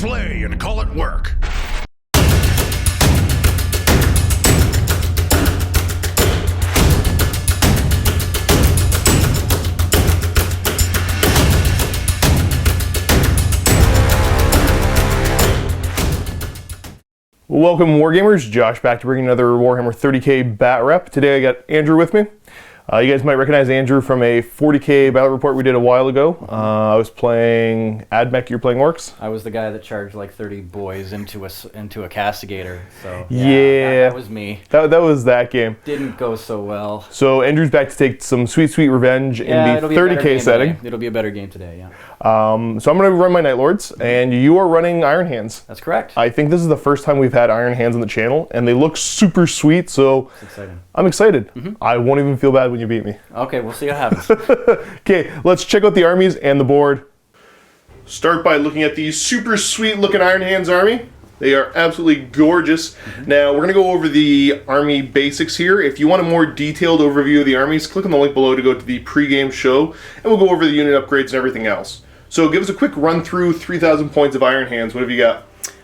play and call it work. Welcome Wargamers, Josh back to bring another Warhammer 30k bat rep. Today I got Andrew with me. You guys might recognize Andrew from a 40k battle report we did a while ago. I was playing Admech, you're playing Orcs? I was the guy that charged like 30 boys into a castigator, so yeah, that was me. That was that game. Didn't go so well. So Andrew's back to take some sweet revenge in the 30k setting. It'll be a better game today, yeah. So I'm going to run my Night Lords, and you are running Iron Hands. That's correct. I think this is the first time we've had Iron Hands on the channel, and they look super sweet, so It's exciting. I'm excited. I won't even feel bad when you beat me. Okay, we'll see what happens. Okay, let's check out the armies and the board. Start by looking at the super sweet looking Iron Hands army. They are absolutely gorgeous. Now, we're going to go over the army basics here. If you want a more detailed overview of the armies, click on the link below to go to the pre-game show, and we'll go over the unit upgrades and everything else. So give us a quick run through 3,000 points of Iron Hands. What have you got?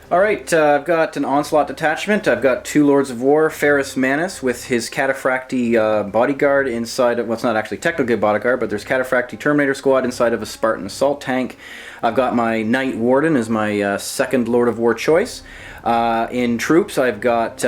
All right, I've got an Onslaught detachment. I've got 2 Lords of War, Ferus Manus with his Cataphractii bodyguard inside of, well, it's not actually technically a bodyguard, but there's Cataphractii Terminator squad inside of a Spartan assault tank. I've got my Knight Warden as my second Lord of War choice. In troops, I've got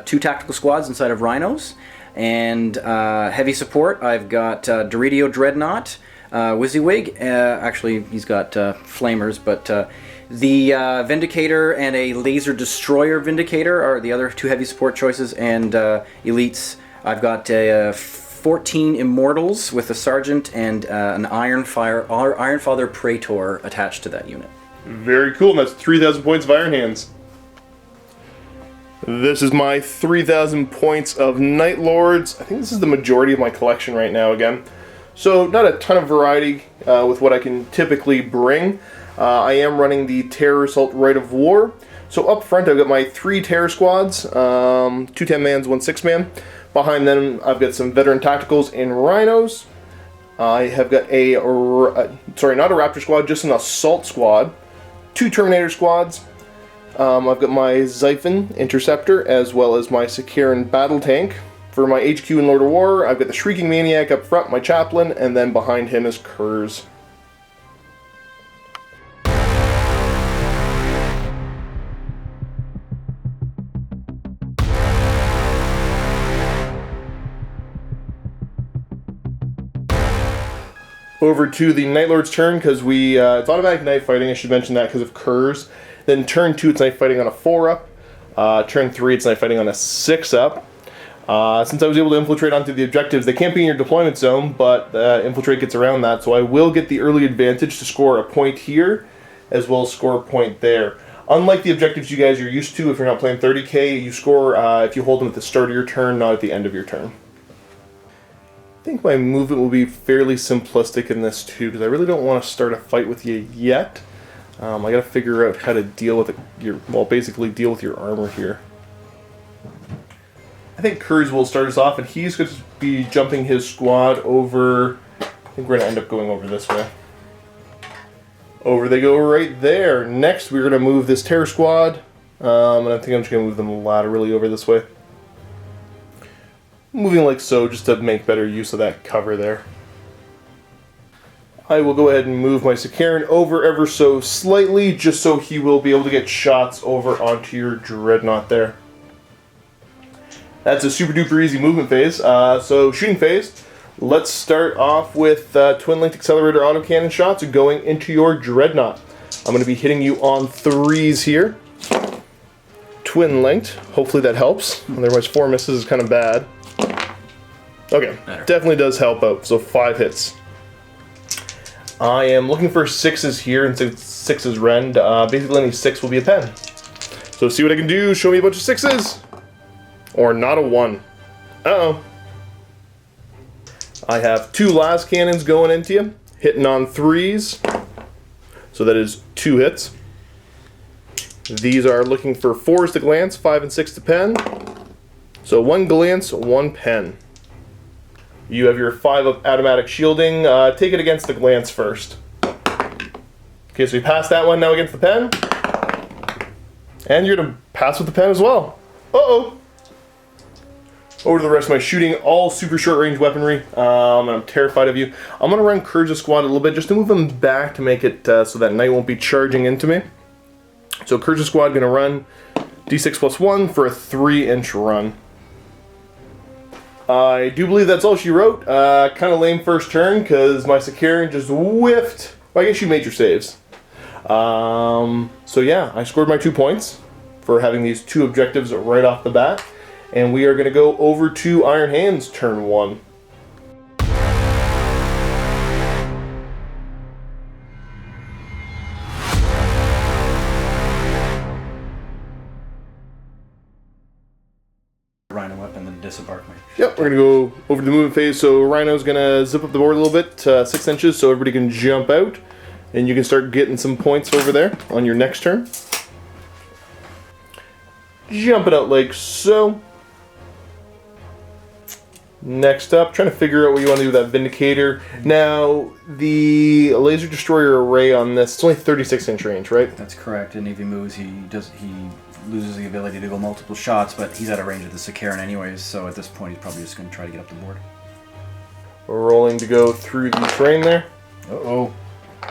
2 tactical squads inside of Rhinos. And heavy support, I've got Doridio Dreadnought, WYSIWYG. Actually, he's got flamers, but the Vindicator and a Laser Destroyer Vindicator are the other 2 heavy support choices. And elites, I've got 14 Immortals with a Sergeant and an Ironfather Praetor attached to that unit. Very cool, and that's 3,000 points of Iron Hands. This is my 3,000 points of Night Lords. I think this is the majority of my collection right now again. So not a ton of variety with what I can typically bring. I am running the Terror Assault Rite of War. So up front I've got my 3 Terror squads, 2 10-mans, 1 6-man. Behind them I've got some Veteran Tacticals and Rhinos. I have got a, sorry, not a Raptor squad, just an Assault squad. 2 Terminator squads. I've got my Xiphon Interceptor as well as my Sicaran Battle Tank. For my HQ in Lord of War, I've got the Shrieking Maniac up front, my Chaplain, and then behind him is Kurz. Over to the Night Lord's turn, because it's automatic knife fighting. I should mention that because of Kurz. Then turn 2, it's knife fighting on a 4-up. Turn 3, it's knife fighting on a 6-up. Since I was able to infiltrate onto the objectives, they can't be in your deployment zone, but infiltrate gets around that, so I will get the early advantage to score a point here, as well as score a point there. Unlike the objectives you guys are used to, if you're not playing 30k, you score if you hold them at the start of your turn, not at the end of your turn. I think my movement will be fairly simplistic in this too, because I really don't want to start a fight with you yet. I gotta figure out how to deal with basically deal with your armor here. I think Kurz will start us off, and he's going to be jumping his squad over. I think we're going to end up going over this way. Over they go right there. Next, we're going to move this Terror squad, and I think I'm just going to move them laterally over this way. Moving like so, just to make better use of that cover there. I will go ahead and move my Sicaran over ever so slightly, just so he will be able to get shots over onto your Dreadnought there. That's a super duper easy movement phase. So shooting phase, let's start off with twin linked accelerator autocannon shots going into your Dreadnought. I'm going to be hitting you on 3s here. Twin linked, hopefully that helps. Otherwise 4 misses is kind of bad. Okay, definitely does help out, so 5 hits. I am looking for 6s here, and since 6 is rend, basically any 6 will be a pen. So see what I can do, show me a bunch of 6s. Or not a 1. Uh-oh. I have 2 las cannons going into you, hitting on 3s. So that is 2 hits. These are looking for 4s to glance, 5 and 6 to pen. So 1 glance, 1 pen. You have your 5 of automatic shielding. Take it against the glance first. Okay, so we passed that one now against the pen. And you're going to pass with the pen as well. Uh-oh. Over to the rest of my shooting, all super short range weaponry, and I'm terrified of you. I'm going to run Kurz' squad a little bit just to move them back to make it so that Knight won't be charging into me. So Kurz' squad going to run D6+1 for a 3-inch run. I do believe that's all she wrote. Kind of lame first turn because my Sakaran just whiffed. Well, I guess you made your saves. So yeah, I scored my 2 points for having these 2 objectives right off the bat. And we are going to go over to Iron Hands turn 1. Rhino weapon, then disembark me. Yep, we're going to go over to the movement phase. So Rhino's going to zip up the board a little bit, 6 inches, so everybody can jump out. And you can start getting some points over there on your next turn. Jump it out like so. Next up, trying to figure out what you want to do with that Vindicator. Now, the Laser Destroyer array on this, it's only 36-inch range, right? That's correct, and if he moves, he loses the ability to go multiple shots, but he's out of range of the Sakaran anyways, so at this point he's probably just going to try to get up the board. We're rolling to go through the terrain there. Uh-oh.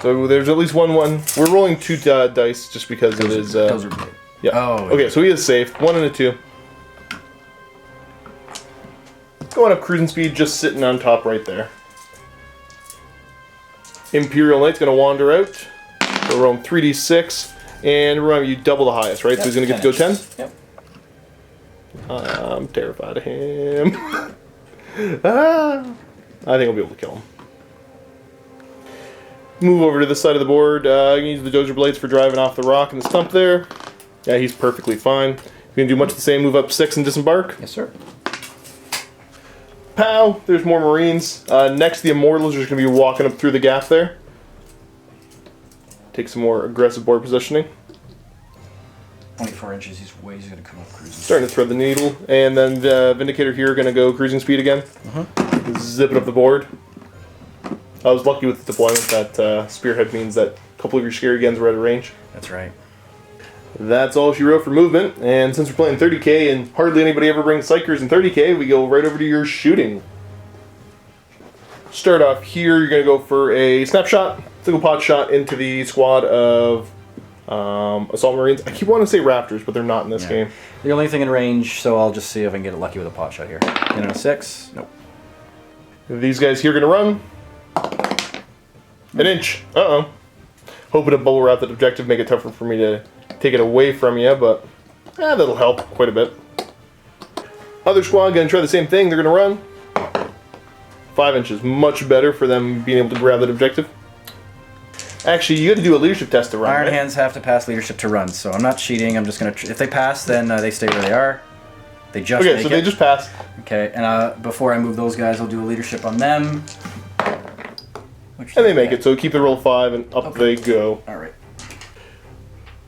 So there's at least one. We're rolling 2 dice just because it is... Those are big. Yeah. Oh. Okay, so he is safe. 1 and a 2. Going up cruising speed, just sitting on top right there. Imperial Knight's going to wander out. We're rolling 3d6. And remember, you double the highest, right? Yep, so he's going to get to go 10? Yep. I'm terrified of him. I think I'll be able to kill him. Move over to this side of the board. You can use the Dozer Blades for driving off the rock and the stump there. Yeah, he's perfectly fine. You're going to do much the same. Move up 6 and disembark. Yes, sir. Pow! There's more Marines. Next, the Immortals are just going to be walking up through the gap there. Take some more aggressive board positioning. 24 inches, he's going to come up cruising. Starting to thread the needle. And then the Vindicator here going to go cruising speed again. Zip it up the board. I was lucky with the deployment that Spearhead means that a couple of your scary guns were out of range. That's right. That's all she wrote for movement, and since we're playing 30k and hardly anybody ever brings Psychers in 30k, we go right over to your shooting. Start off here, you're going to go for a snapshot, single pot shot into the squad of Assault Marines. I keep wanting to say Raptors, but they're not in this game. The only thing in range, so I'll just see if I can get it lucky with a pot shot here. In on a 6, nope. These guys here are going to run. An inch, uh-oh. Hoping to bubble wrap that objective, make it tougher for me to take it away from you, but that'll help quite a bit. Other squad going to try the same thing. They're going to run. 5 inches, much better for them being able to grab that objective. Actually, you got to do a leadership test to run. Iron Hands have to pass leadership to run, so I'm not cheating. I'm just going to... If they pass, then they stay where they are. They just make so they just pass. Okay, and before I move those guys, I'll do a leadership on them. And they make it, so keep the roll 5 and up they go. Alright.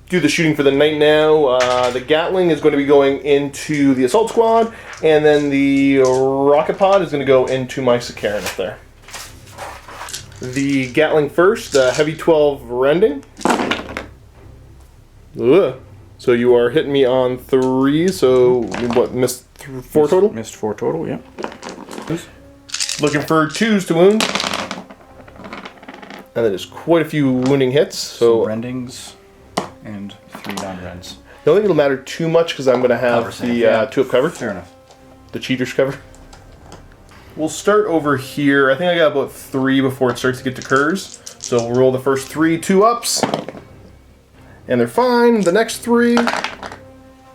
Do the shooting for the Knight now. The Gatling is going to be going into the Assault Squad, and then the Rocket Pod is going to go into my Sakaran up there. The Gatling first, Heavy 12 Rending. Ugh. So you are hitting me on 3, so what, missed 4 total? Missed 4 total, yeah. Looking for 2s to wound. And then there's quite a few wounding hits. So rendings and 3 non-rends. I don't think it'll matter too much because I'm going to have the 2 up covered. Fair enough. The cheaters cover. We'll start over here. I think I got about 3 before it starts to get to Kurz. So we'll roll the first 3 2-ups. And they're fine. The next 3,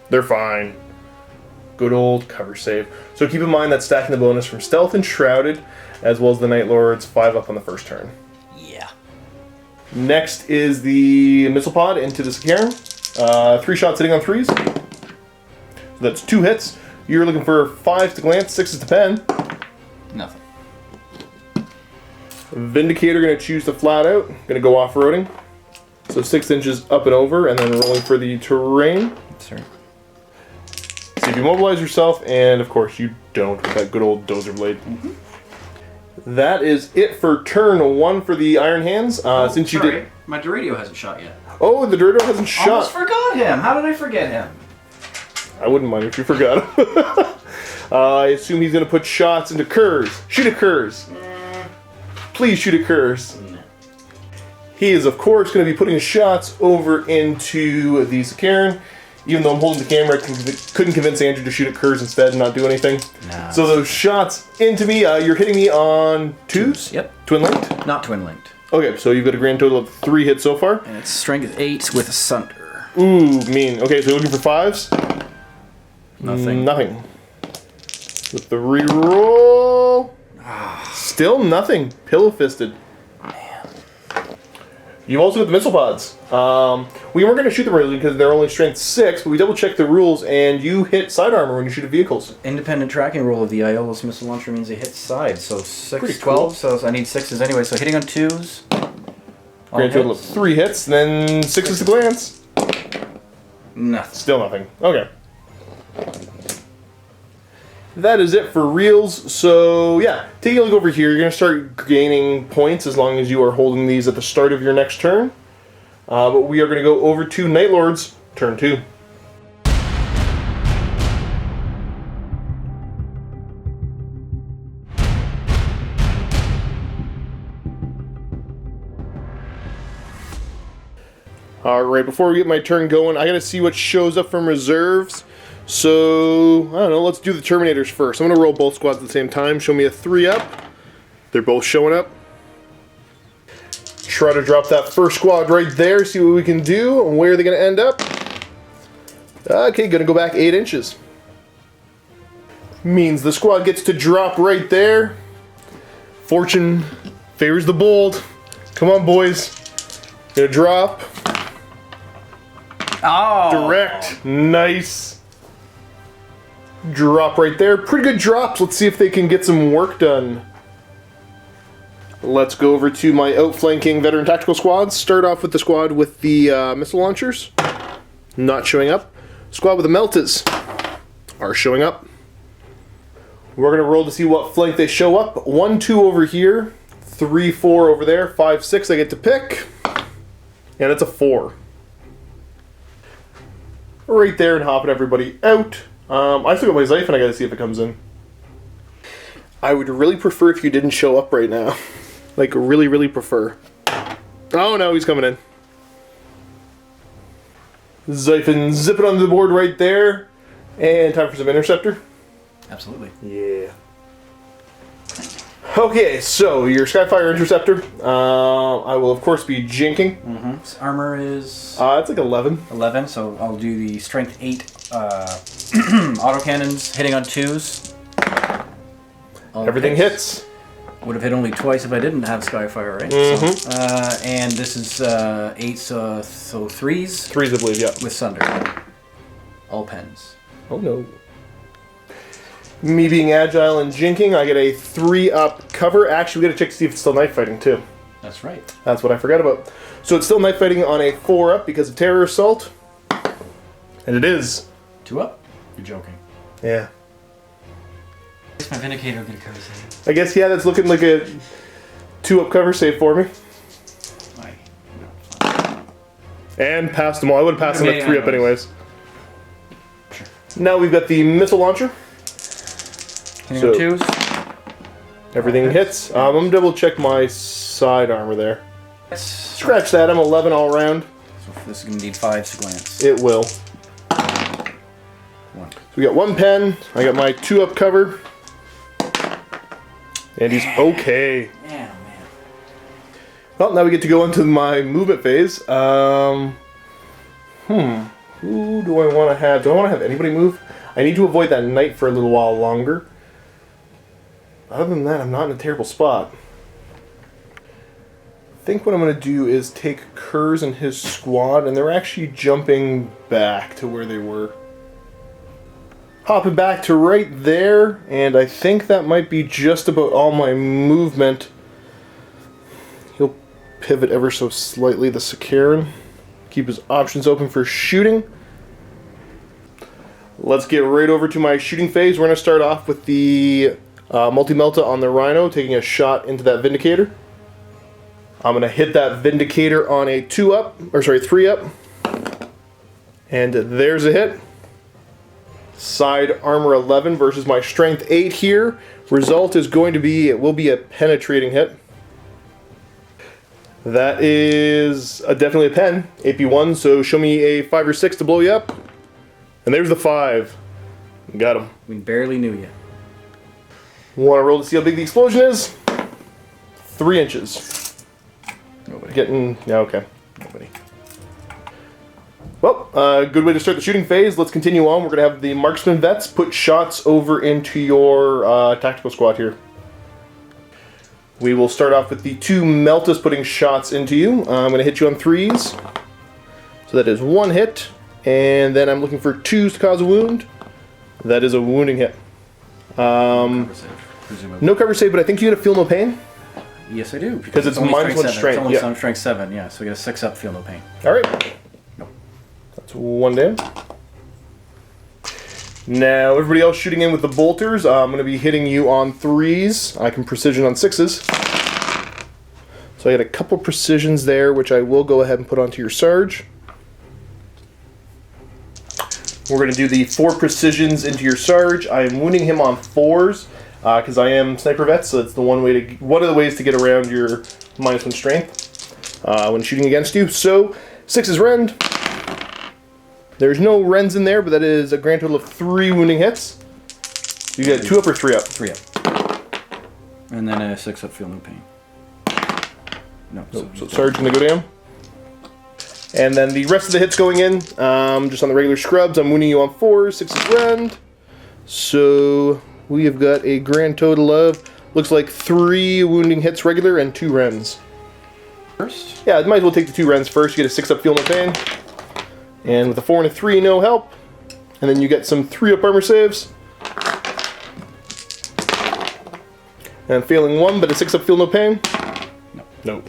they're fine. Good old cover save. So keep in mind that stacking the bonus from Stealth and Shrouded, as well as the Night Lord's 5 up on the first turn. Yeah. Next is the Missile Pod into the Sakaran. 3 shots hitting on 3s. So that's 2 hits. You're looking for 5s to glance, 6s to pen. Nothing. Vindicator going to choose to flat out. Going to go off-roading. So 6 inches up and over, and then rolling for the terrain. Sorry. See if you mobilize yourself, and of course you don't with that good old Dozer Blade. That is it for turn 1 for the Iron Hands. Since you did... My Dorito hasn't shot yet. Oh, the Dorito hasn't shot. Almost forgot him. How did I forget him? I wouldn't mind if you forgot him. I assume he's going to put shots into Kurz. Shoot at Kurz. Please shoot at Kurz. He is, of course, going to be putting shots over into the Sakaran. Even though I'm holding the camera, I couldn't convince Andrew to shoot at Kurz instead and not do anything. Nah, so those shots into me, you're hitting me on 2s? Yep. Twin linked? Not twin linked. Okay, so you've got a grand total of 3 hits so far. And its strength 8 with a Sunder. Ooh, mean. Okay, so you're looking for 5s? Nothing. Nothing. With the reroll. Still nothing. Pillow fisted. Man. You've also got the missile pods. We weren't going to shoot them originally because they're only strength 6, but we double checked the rules and you hit side armor when you shoot at vehicles. Independent tracking roll of the Aeolus missile launcher means it hits side, so 6, Pretty 12, cool. so I need 6s anyway, so hitting on 2s. Grand total of 3 hits, then 6s to glance. Nothing. Still nothing. Okay. That is it for reels. So yeah, taking a look over here, you're going to start gaining points as long as you are holding these at the start of your next turn. But we are going to go over to Night Lords, turn 2. Alright, before we get my turn going, I gotta see what shows up from reserves. So, I don't know, let's do the Terminators first. I'm gonna roll both squads at the same time. Show me a 3 up. They're both showing up. Try to drop that first squad right there, see what we can do, and where are they gonna end up. Okay, gonna go back 8 inches. Means the squad gets to drop right there. Fortune favors the bold. Come on, boys. Gonna drop. Oh! Direct. Nice. Drop right there. Pretty good drops. Let's see if they can get some work done. Let's go over to my outflanking veteran tactical squads. Start off with the squad with the missile launchers. Not showing up. Squad with the Meltas are showing up. We're going to roll to see what flank they show up. 1, 2 over here. 3, 4 over there. 5, 6 I get to pick. And it's a 4. Right there and hopping everybody out. I still got my Xiphon, I gotta see if it comes in. I would really prefer if you didn't show up right now. Like, really, really prefer. Oh no, he's coming in. Xiphon, zip it onto the board right there. And time for some Interceptor. Absolutely. Yeah. Okay, so your Skyfire Interceptor. I will, of course, be jinking. Mm-hmm. Armor is... it's like 11. 11, so I'll do the strength 8 autocannons hitting on 2s. Everything hits. Would have hit only twice if I didn't have Skyfire, right? Mm-hmm. So, and this is 8, so 3s. 3s, I believe, yeah. With Sunder. All pens. Oh no. Me being agile and jinking, I get a 3 up cover. Actually, we gotta check to see if it's still knife fighting too. That's right. That's what I forgot about. So it's still knife fighting on a 4 up because of Terror Assault. And it is. 2 up? You're joking. Yeah. Is my Vindicator gonna cover save? I guess, yeah, that's looking like a 2 up cover save for me. And passed them all. I would have passed them at 3 up anyways. Sure. Now we've got the missile launcher. Hitting on 2s. Everything hits. I'm going to double check my side armor there. Yes. Scratch that, I'm 11 all around. So this is going to need 5s to glance. It will. 1. So we got 1 pen. I got my 2 up cover. And he's okay. Man, oh man. Well, now we get to go into my movement phase. Who do I want to have? Do I want to have anybody move? I need to avoid that knight for a little while longer. Other than that, I'm not in a terrible spot. I think what I'm going to do is take Kurz and his squad, and they're actually jumping back to where they were. Hopping back to right there, and I think that might be just about all my movement. He'll pivot ever so slightly, the Sakaran. Keep his options open for shooting. Let's get right over to my shooting phase. We're going to start off with the Multi-Melta on the Rhino, taking a shot into that Vindicator. I'm going to hit that Vindicator on a 3-up. And there's a hit. Side armor 11 versus my strength 8 here. Result is going to be, it will be a penetrating hit. That is definitely a pen, AP1, so show me a 5 or 6 to blow you up. And there's the 5. Got him. We barely knew you. Want to roll to see how big the explosion is? 3 inches. Nobody. Yeah, okay. Nobody. Well, good way to start the shooting phase. Let's continue on. We're going to have the marksman vets put shots over into your tactical squad here. We will start off with the 2 Meltas putting shots into you. I'm going to hit you on 3s. So that is 1 hit. And then I'm looking for 2s to cause a wound. That is a wounding hit. No cover save, but I think you get a feel no pain. Yes, I do. Because it's minus 1 strength. It's only strength 7, yeah. So we get a 6-up, feel no pain. Alright. Nope. That's 1 down. Now, everybody else shooting in with the bolters, I'm going to be hitting you on 3s. I can precision on 6s. So I got a couple precisions there, which I will go ahead and put onto your Sarge. We're going to do the 4 precisions into your Sarge. I am wounding him on 4s, because I am sniper vet, so it's the one of the ways to get around your -1 strength when shooting against you. So, 6 rend. There's no rends in there, but that is a grand total of 3 wounding hits. You get 2-up or 3-up? 3-up. And then a 6-up, feel no pain. No. So Sarge gonna go down. And then the rest of the hits going in, just on the regular scrubs, I'm wounding you on 4s, 6 rend. So we have got a grand total of, looks like 3 wounding hits regular and 2 rends. First? Yeah, I might as well take the 2 rends first. You get a 6-up, feel no pain. And with a 4 and a 3, no help. And then you get some 3-up armor saves. And failing 1, but a 6-up, feel no pain. No. Nope.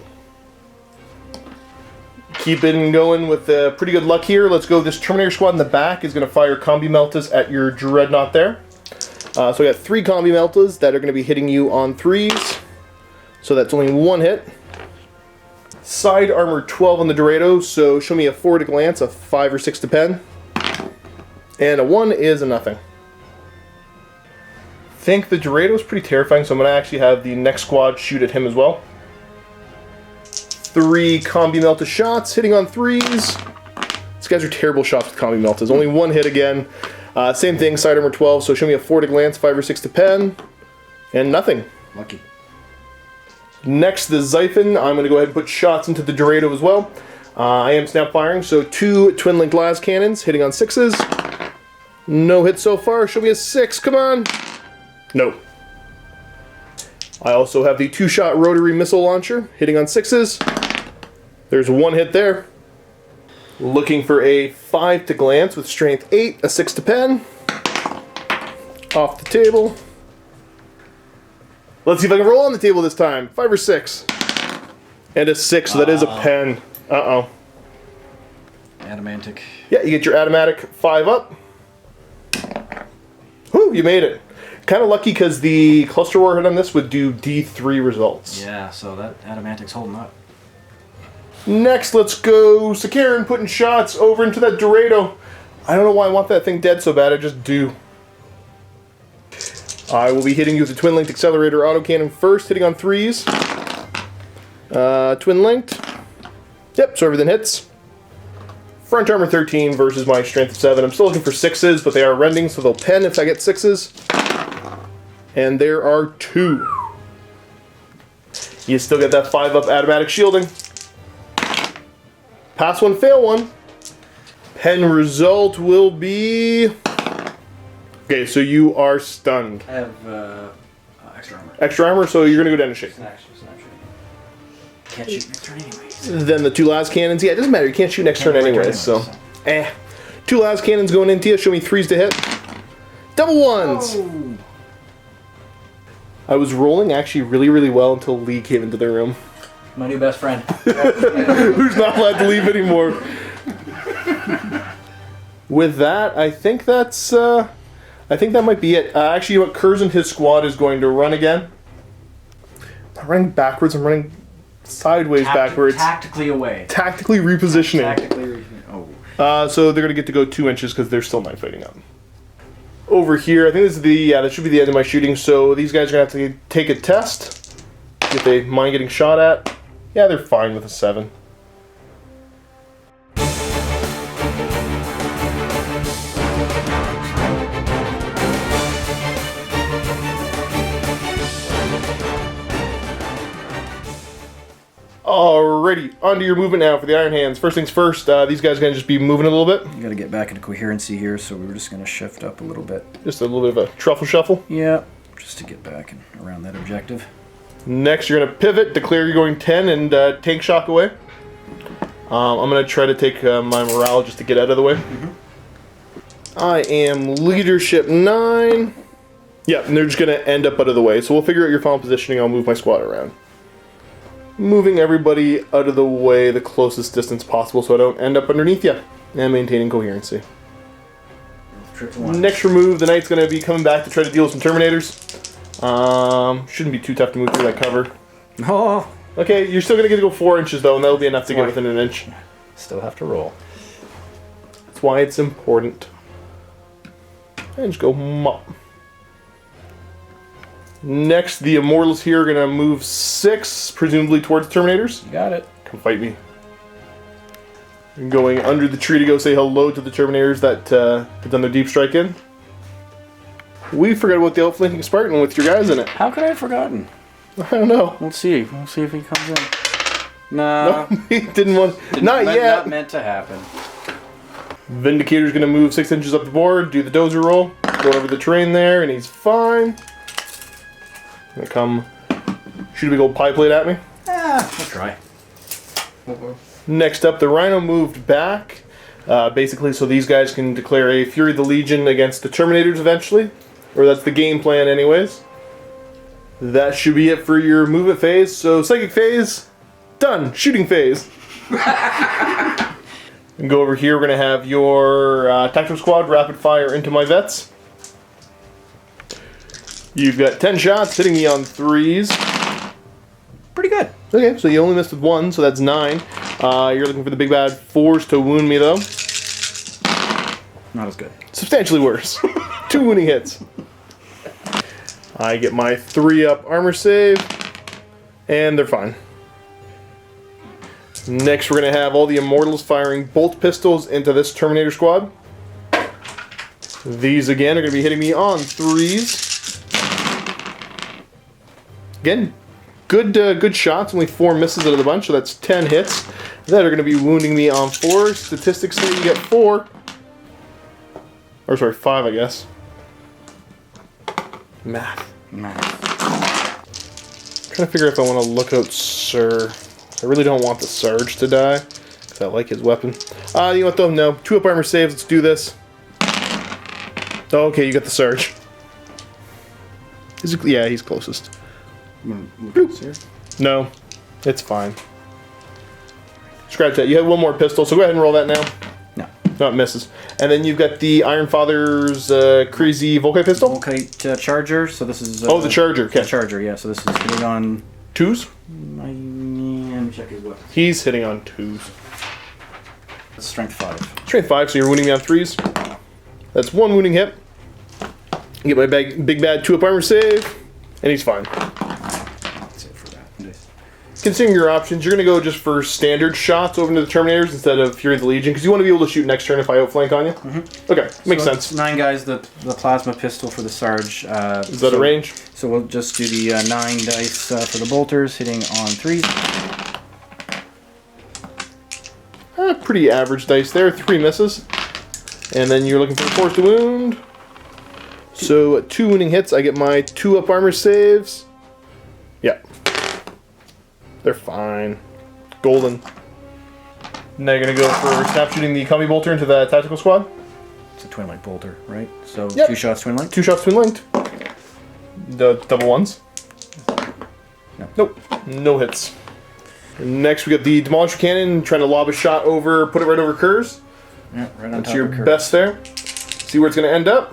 Keeping going with pretty good luck here. Let's go. This Terminator squad in the back is going to fire combi meltas at your Dreadnought there. So we got 3 combi meltas that are going to be hitting you on 3s. So that's only 1 hit. Side armor 12 on the Dorado, so show me a 4 to glance, a 5 or 6 to pen. And a 1 is a nothing. I think the Dorado is pretty terrifying, so I'm going to actually have the next squad shoot at him as well. 3 combi melta shots, hitting on 3s. These guys are terrible shots with combi meltas. Only 1 hit again. Same thing, side armor 12, so show me a 4 to glance, 5 or 6 to pen. And nothing. Lucky. Next, the Xiphon. I'm going to go ahead and put shots into the Dorado as well. I am snap firing, so 2 twin-link las cannons hitting on 6s. No hit so far. Show me a 6. Come on. No. I also have the 2-shot rotary missile launcher hitting on 6s. There's 1 hit there. Looking for a 5 to glance with strength 8, a 6 to pen. Off the table. Let's see if I can roll on the table this time. 5 or 6. And a 6, so that is a pen. Uh-oh. Adamantic. Yeah, you get your Adamantic 5 up. Whew, you made it. Kind of lucky because the cluster warhead on this would do D3 results. Yeah, so that Adamantic's holding up. Next, let's go Sakaran putting shots over into that Dorado. I don't know why I want that thing dead so bad, I just do. I will be hitting you with the twin-linked accelerator autocannon first, hitting on 3s. Twin-linked. Yep, so everything hits. Front armor 13 versus my strength of 7. I'm still looking for 6s, but they are rending, so they'll pen if I get 6s. And there are 2. You still get that 5-up automatic shielding. Pass 1, fail 1. Pen result will be... Okay, so you are stunned. I have extra armor. Extra armor, so you're going to go down to shake. Snap shooting. Can't shoot next turn anyways. Then the 2 las cannons. Yeah, it doesn't matter. You can't shoot next turn anyways, so... 2 las cannons going into you. Show me 3s to hit. Double 1s! Oh. I was rolling actually really, really well until Lee came into the room. My new best friend. Who's not allowed to leave anymore. With that, I think that's... I think that might be it. Actually, what Kurz and his squad is going to run again. I'm running backwards. I'm running sideways backwards. Tactically away. Tactically repositioning. So they're going to get to go 2 inches because they're still knife fighting up. Over here, I think this is that should be the end of my shooting. So these guys are going to have to take a test. If they mind getting shot at. Yeah, they're fine with a 7. Alrighty, onto your movement now for the Iron Hands. First things first, these guys are going to just be moving a little bit. You got to get back into coherency here, so we were just going to shift up a little bit. Just a little bit of a truffle shuffle. Yeah, just to get back and around that objective. Next, you're going to pivot, declare you're going 10, and tank shock away. I'm going to try to take my morale just to get out of the way. I am leadership 9. Yeah, and they're just going to end up out of the way. So we'll figure out your final positioning. I'll move my squad around. Moving everybody out of the way the closest distance possible so I don't end up underneath you. And maintaining coherency. Next remove, the Knight's going to be coming back to try to deal with some Terminators. Shouldn't be too tough to move through that cover. Oh! Okay, you're still going to get to go 4 inches though, and that'll be enough to get within an inch. Still have to roll. That's why it's important. And just go mop. Next, the Immortals here are going to move 6, presumably towards Terminators. You got it. Come fight me. I'm going under the tree to go say hello to the Terminators that have done their deep strike in. We forgot about the outflanking Spartan with your guys in it. How could I have forgotten? I don't know. We'll see. We'll see if he comes in. No. He didn't want... Not yet. Not meant to happen. Vindicator's going to move 6 inches up the board, do the dozer roll, go over the terrain there, and he's fine. Gonna come shoot a big old pie plate at me. We'll try. Next up, the Rhino moved back, basically so these guys can declare a Fury of the Legion against the Terminators eventually. Or that's the game plan anyways. That should be it for your movement phase. So Psychic phase, done. Shooting phase. And go over here, we're going to have your Tactical Squad rapid fire into my vets. You've got 10 shots, hitting me on 3s. Pretty good. Okay, so you only missed with 1, so that's 9. You're looking for the big bad 4s to wound me, though. Not as good. Substantially worse. 2 wounding hits. I get my 3-up armor save, and they're fine. Next, we're going to have all the Immortals firing bolt pistols into this Terminator squad. These, again, are going to be hitting me on 3s. Again, good shots, only 4 misses out of the bunch, so that's 10 hits. That are going to be wounding me on 4. Statistics say you get 4. Or sorry, 5, I guess. Math. Math. I'm trying to figure if I want to look out Sir. I really don't want the Sarge to die, because I like his weapon. You know what though? No. 2-up armor saves, let's do this. Okay, you got the Sarge. Yeah, he's closest. No, it's fine. Scratch that. You have 1 more pistol, so go ahead and roll that now. No, it misses. And then you've got the Iron Father's crazy Volkite pistol? Volkite Charger, so this is... the Charger, okay. The Charger, yeah, so this is hitting on... 2s? Let me check his weapon. He's hitting on 2s. That's strength 5. Strength 5, so you're wounding me on 3s. That's 1 wounding hit. Get my big bad 2-up armor save, and he's fine. That's it for that. Considering your options, you're going to go just for standard shots over into the Terminators instead of Fury of the Legion, because you want to be able to shoot next turn if I outflank on you. Okay, makes sense. 9 guys, the plasma pistol for the Sarge. Is that a range? So we'll just do the 9 dice for the bolters, hitting on 3s. Pretty average dice there, 3 misses. And then you're looking for the 4s to wound. So 2 wounding hits, I get my 2-up armor saves. Yeah. They're fine. Golden. Now you're going to go for snap shooting the combi bolter into the tactical squad. It's a twin light bolter, right? So yep. 2 shots twin light? 2 shots twin linked. The double 1s. No. Nope. No hits. Next we got the Demolisher Cannon trying to lob a shot over, put it right over Kurz. Yeah, right on That's top your of Kurz. best there. See where it's going to end up.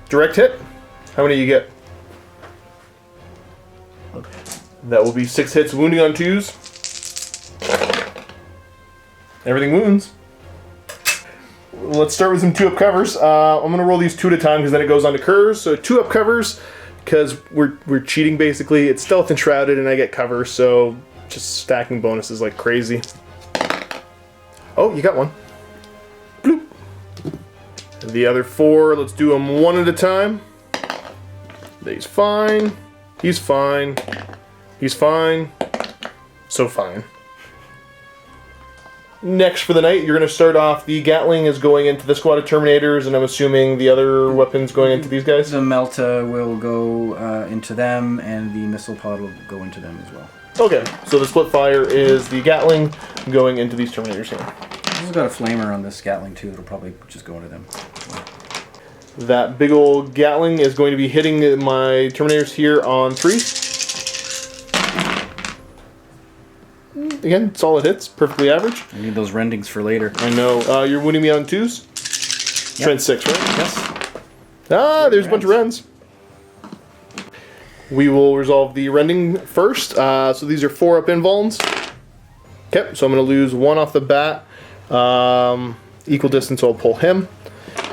Direct hit. How many you get? That will be 6 hits, wounding on 2s. Everything wounds. Let's start with some 2-up covers. I'm going to roll these 2 at a time because then it goes on to curs. So 2-up covers, because we're cheating basically. It's stealth and shrouded and I get cover, so just stacking bonuses like crazy. Oh, you got one. Bloop. The other 4, let's do them 1 at a time. He's fine. He's fine. He's fine. So fine. Next for the night, you're going to start off. The Gatling is going into the squad of Terminators, and I'm assuming the other weapons going into these guys? The Melta will go into them, and the missile pod will go into them as well. Okay, so the split fire is the Gatling going into these Terminators here. This has got a flamer on this Gatling too. It'll probably just go into them. That big old Gatling is going to be hitting my Terminators here on 3. Again, solid hits, perfectly average. I need those rendings for later. I know. You're wounding me on 2s? Yep. Trend 6, right? Yes. Ah, there's a bunch of rends. We will resolve the rending first. So these are 4-up invulns. Okay, so I'm going to lose 1 off the bat. Equal distance, so I'll pull him.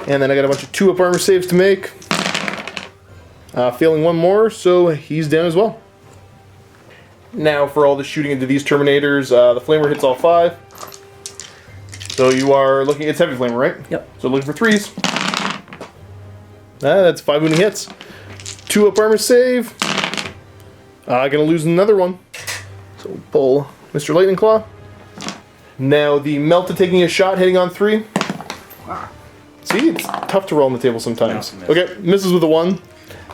And then I got a bunch of 2-up armor saves to make. Failing 1 more, so he's down as well. Now for all the shooting into these Terminators, the Flamer hits all 5. So you are looking, it's heavy Flamer, right? Yep. So looking for 3s. That's 5 wounding hits. 2-up armor save. Gonna lose another one. So pull Mr. Lightning Claw. Now the Melta taking a shot, hitting on 3. See, it's tough to roll on the table sometimes. No, okay, misses with a 1.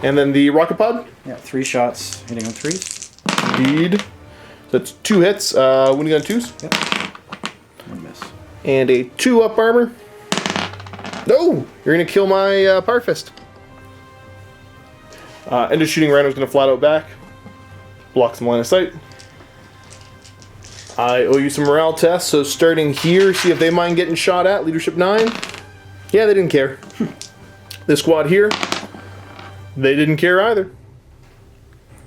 And then the Rocket Pod. Yeah, 3 shots hitting on 3s. Indeed. So that's 2 hits, wounding on 2s. Yep. 1 miss. And a 2-up armor. No! You're gonna kill my Power Fist. End of shooting Rhino's gonna flat out back. Block some line of sight. I owe you some morale tests, so starting here, see if they mind getting shot at. Leadership 9. Yeah, they didn't care. This squad here, they didn't care either.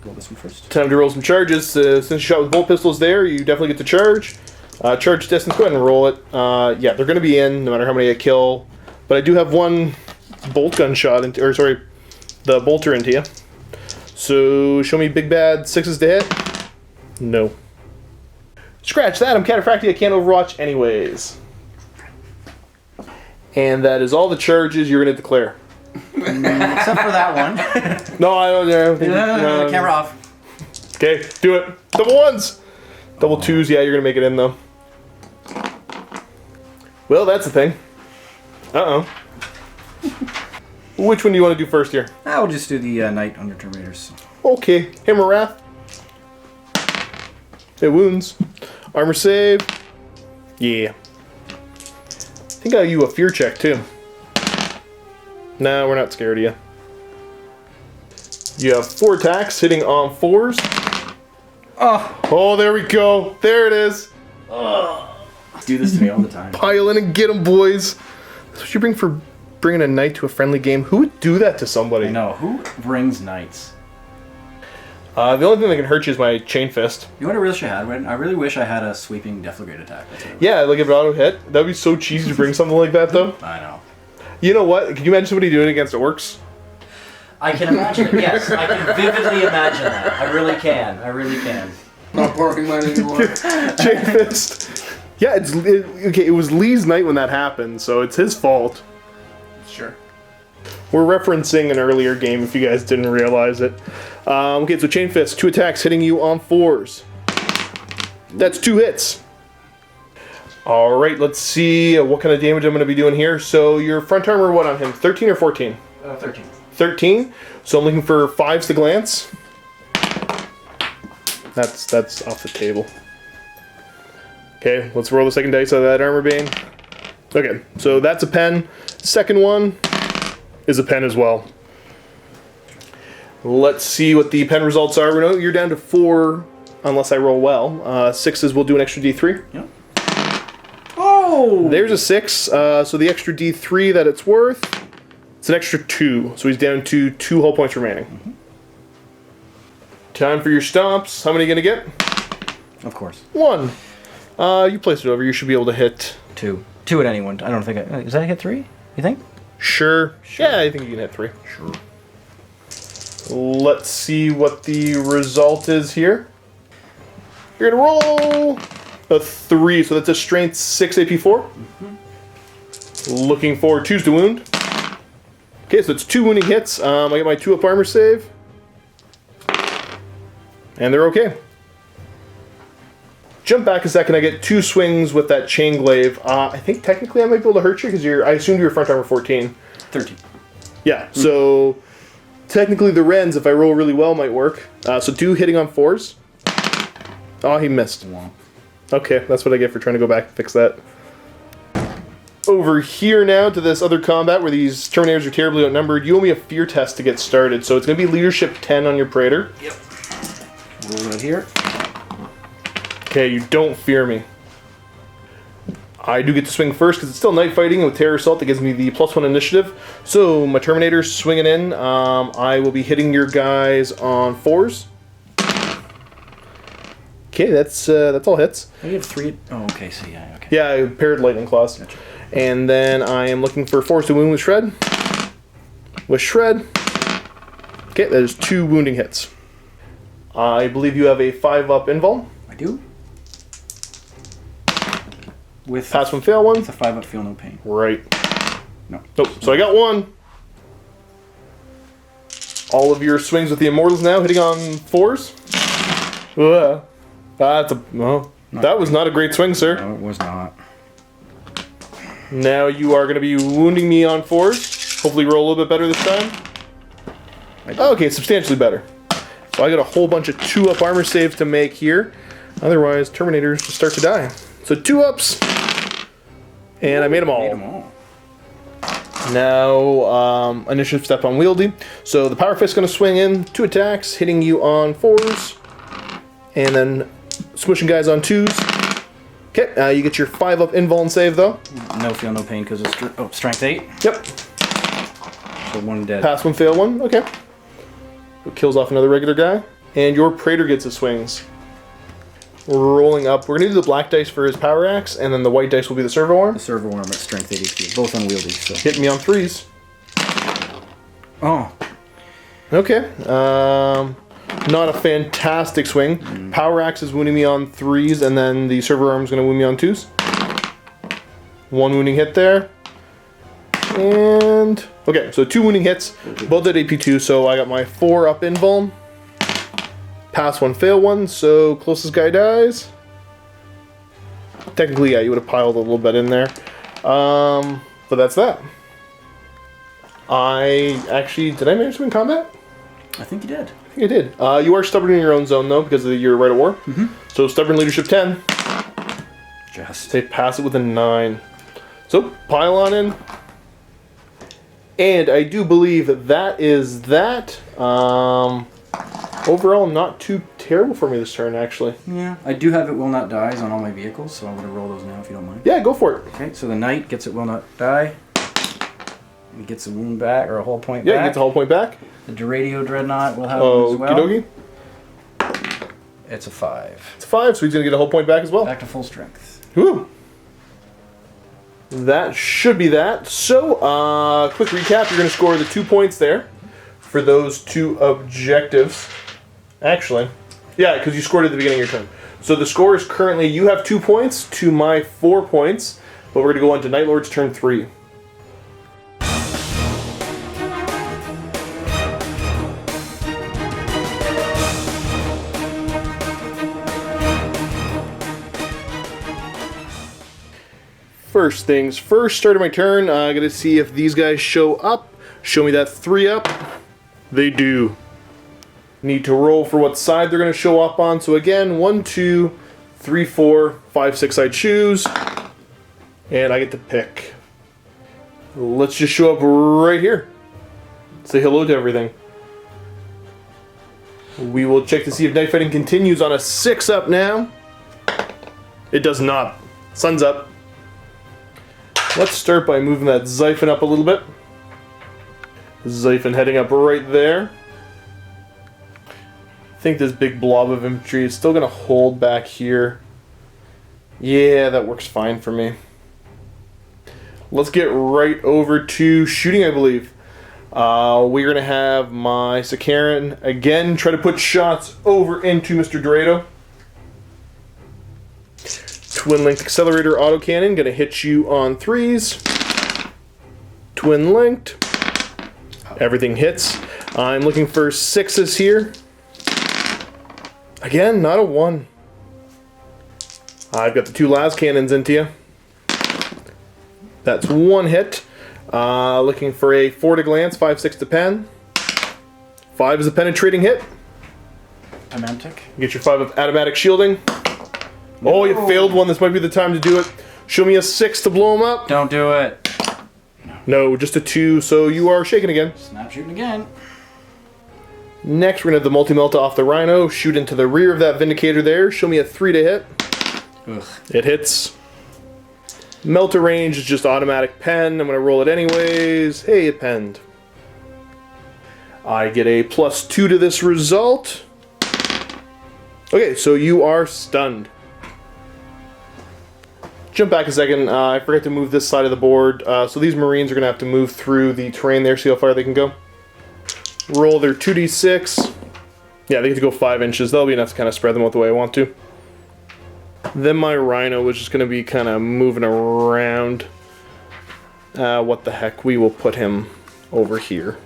Go this one first. Time to roll some charges. Since you shot with bolt pistols there, you definitely get to charge. Charge distance, go ahead and roll it. Yeah, they're going to be in, no matter how many I kill. But I do have 1 bolt gun shot, or sorry, the bolter into you. So, show me big bad 6s to hit. No. Scratch that, I'm Cataphracti, I can't Overwatch anyways. And that is all the charges you're going to declare. Except for that one. No, I don't think... No, camera off. Okay, do it. Double 1s! Double 2s, yeah, you're going to make it in, though. Well, that's the thing. Uh-oh. Which one do you want to do first here? I'll just do the Knight under Terminators. Okay, Hammer Wrath. It wounds. Armor save. Yeah. I think I owe you a fear check, too. No, we're not scared of you. You have 4 attacks, hitting on 4s. Oh, there we go. There it is. Do this to me all the time. Pile in and get them, boys. That's what you bring for bringing a knight to a friendly game. Who would do that to somebody? I know. Who brings knights? The only thing that can hurt you is my chain fist. You know what I wish I had? I really wish I had a sweeping Deflagrate attack. Yeah, like if it auto hit. That'd be so cheesy to bring something like that, though. I know. You know what? Can you imagine somebody doing it against orcs? I can imagine it, yes. I can vividly imagine that. I really can. I really can. Not borrowing mine anymore. Chain fist. Yeah, okay, it was Lee's night when that happened, so it's his fault. Sure. We're referencing an earlier game if you guys didn't realize it. Okay, so Chain Fist, 2 attacks hitting you on 4s. That's 2 hits. Alright, let's see what kind of damage I'm going to be doing here. So your front armor, what on him? 13 or 14? 13. 13. So I'm looking for 5s to glance. That's off the table. Okay, let's roll the second dice out of that armor bane. Okay, so that's a pen. Second one is a pen as well. Let's see what the pen results are. We know you're down to 4 unless I roll well. 6s will do an extra D3. Yep. Oh! There's a 6, so the extra D3 that it's worth It's an extra 2, so he's down to 2 hull points remaining. Time for your stomps. How many are you going to get? Of course. 1. You place it over. You should be able to hit... 2. 2 at anyone. I don't think is that a hit 3? You think? Sure. Yeah, I think you can hit 3. Sure. Let's see what the result is here. You're going to roll a 3, so that's a strength 6 AP4. Looking for 2s to wound. Okay, so it's 2 wounding hits. I get my 2 up armor save. And they're okay. Jump back a second, I get 2 swings with that chain glaive. I think technically I might be able to hurt you because I assumed you were front armor 14. 13. Yeah, so technically the Rens, if I roll really well, might work. So 2 hitting on 4s. Oh, he missed. Okay, that's what I get for trying to go back and fix that. Over here now to this other combat where these Terminators are terribly outnumbered. You owe me a fear test to get started. So it's going to be leadership 10 on your Praetor. Yep. Roll right here. Okay, you don't fear me. I do get to swing first because it's still night fighting, and with Terror Assault that gives me the +1 initiative. So my Terminator's swinging in. I will be hitting your guys on 4s. Okay, that's all hits. You have 3. Oh, okay. So yeah, okay. Yeah, I paired Lightning Claws. Gotcha. And then I am looking for 4s to wound with Shred. With Shred. Okay, there's 2 wounding hits. I believe you have a 5-up invul. I do. With Pass 1, fail 1. It's a 5-up, feel no pain. Right. No. Nope. So I got 1. All of your swings with the Immortals now hitting on 4s. That was not a great swing, sir. No, it was not. Now you are going to be wounding me on 4s. Hopefully roll a little bit better this time. Okay, substantially better. So I got a whole bunch of 2-up armor saves to make here. Otherwise, Terminators just start to die. So 2 ups. And I made them all. Made them all. Now, initiative step on Wieldy. So the Power Fist's going to swing in, 2 attacks, hitting you on 4s. And then smushing guys on 2s. Okay, you get your 5-up invuln save though. No feel no pain because it's strength 8. Yep. So 1 dead. Pass 1, fail 1. Okay. It kills off another regular guy. And your Praetor gets his swings. Rolling up. We're going to do the black dice for his power axe, and then the white dice will be the servo arm. The servo arm at strength 8 HP. Both unwieldy. So. Hitting me on 3s. Oh. Okay. Not a fantastic swing. Power axe is wounding me on 3s, and then the servo arm is going to wound me on 2s. 1 wounding hit there. And okay, so 2 wounding hits, both at AP2, so I got my 4-up invuln. Pass 1, fail 1, so closest guy dies. Technically, yeah, you would have piled a little bit in there. But that's that. Did I manage to win combat? I think you did. I think I did. You are stubborn in your own zone, though, because of your right of war. So stubborn leadership 10. Just. They pass it with a 9. So, pile on in. And I do believe that is that. Overall, not too terrible for me this turn, actually. Yeah. I do have it will not dies on all my vehicles, so I'm going to roll those now if you don't mind. Yeah, go for it. Okay, so the knight gets it will not die. He gets a wound back, or a whole point Yeah, back. you get the whole point back. The Duradio Dreadnought will have one as well. Okie It's a 5. It's 5, so he's going to get a whole point back as well. Back to full strength. Woo! That should be that. So, quick recap. You're going to score the 2 points there for those 2 objectives. Actually, yeah, because you scored at the beginning of your turn. So the score is currently, you have 2 points to my 4 points, but we're going to go on to Night Lord's turn 3. First things first, start of my turn, I gotta see if these guys show up. Show me that 3-up. They do. Need to roll for what side they're gonna show up on. So again, 1, 2, 3, 4, 5, 6 I choose. And I get to pick. Let's just show up right here. Say hello to everything. We will check to see if night fighting continues on a 6-up now. It does not. Sun's up. Let's start by moving that Xiphon up a little bit. Xiphon heading up right there. I think this big blob of infantry is still going to hold back here. Yeah, that works fine for me. Let's get right over to shooting, I believe. We're going to have my Sakaran again try to put shots over into Mr. Dorado. Twin linked accelerator autocannon, going to hit you on 3s. Twin linked. Everything hits. I'm looking for 6s here. Again, not a 1. I've got the 2 las cannons into you. That's 1 hit. Looking for a 4 to glance, 5-6 to pen. 5 is a penetrating hit. Pemantic. You get your 5 of automatic shielding. Oh, you failed one. This might be the time to do it. Show me a 6 to blow him up. Don't do it. No, just a 2, so you are shaking again. Snap shooting again. Next, we're going to have the multi-melta off the Rhino. Shoot into the rear of that Vindicator there. Show me a 3 to hit. Ugh. It hits. Melta range is just automatic pen. I'm going to roll it anyways. Hey, it penned. I get a +2 to this result. Okay, so you are stunned. Jump back a second. I forgot to move this side of the board. So these Marines are going to have to move through the terrain there, see how far they can go. Roll their 2d6. Yeah, they get to go 5 inches. That'll be enough to kind of spread them out the way I want to. Then my Rhino is just going to be kind of moving around. What the heck? We will put him over here.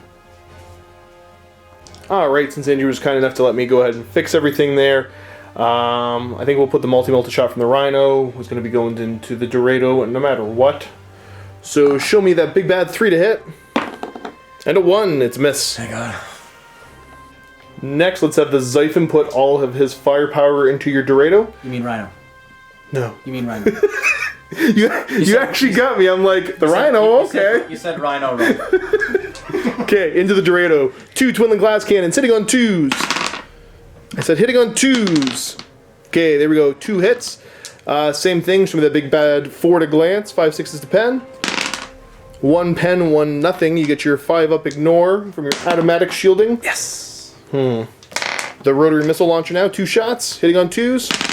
Alright, since Andrew was kind enough to let me go ahead and fix everything there, I think we'll put the multi-multi shot from the Rhino. Who's going to be going into the Dorado no matter what. So show me that big bad 3 to hit. And a 1, it's a miss. Thank God. Next, let's have the Xiphon put all of his firepower into your Dorado. You mean Rhino? No. You mean Rhino? you actually got me. I'm like, the Rhino, okay. You said Rhino, right? Okay, into the Dorado. 2 twin glass cannons, hitting on 2s. I said hitting on 2s. Okay, there we go. 2 hits. Same thing, show me that big bad 4 to glance, 5-6s to pen. 1 pen, 1 nothing. You get your 5 up ignore from your automatic shielding. Yes! The rotary missile launcher now, 2 shots, hitting on 2s.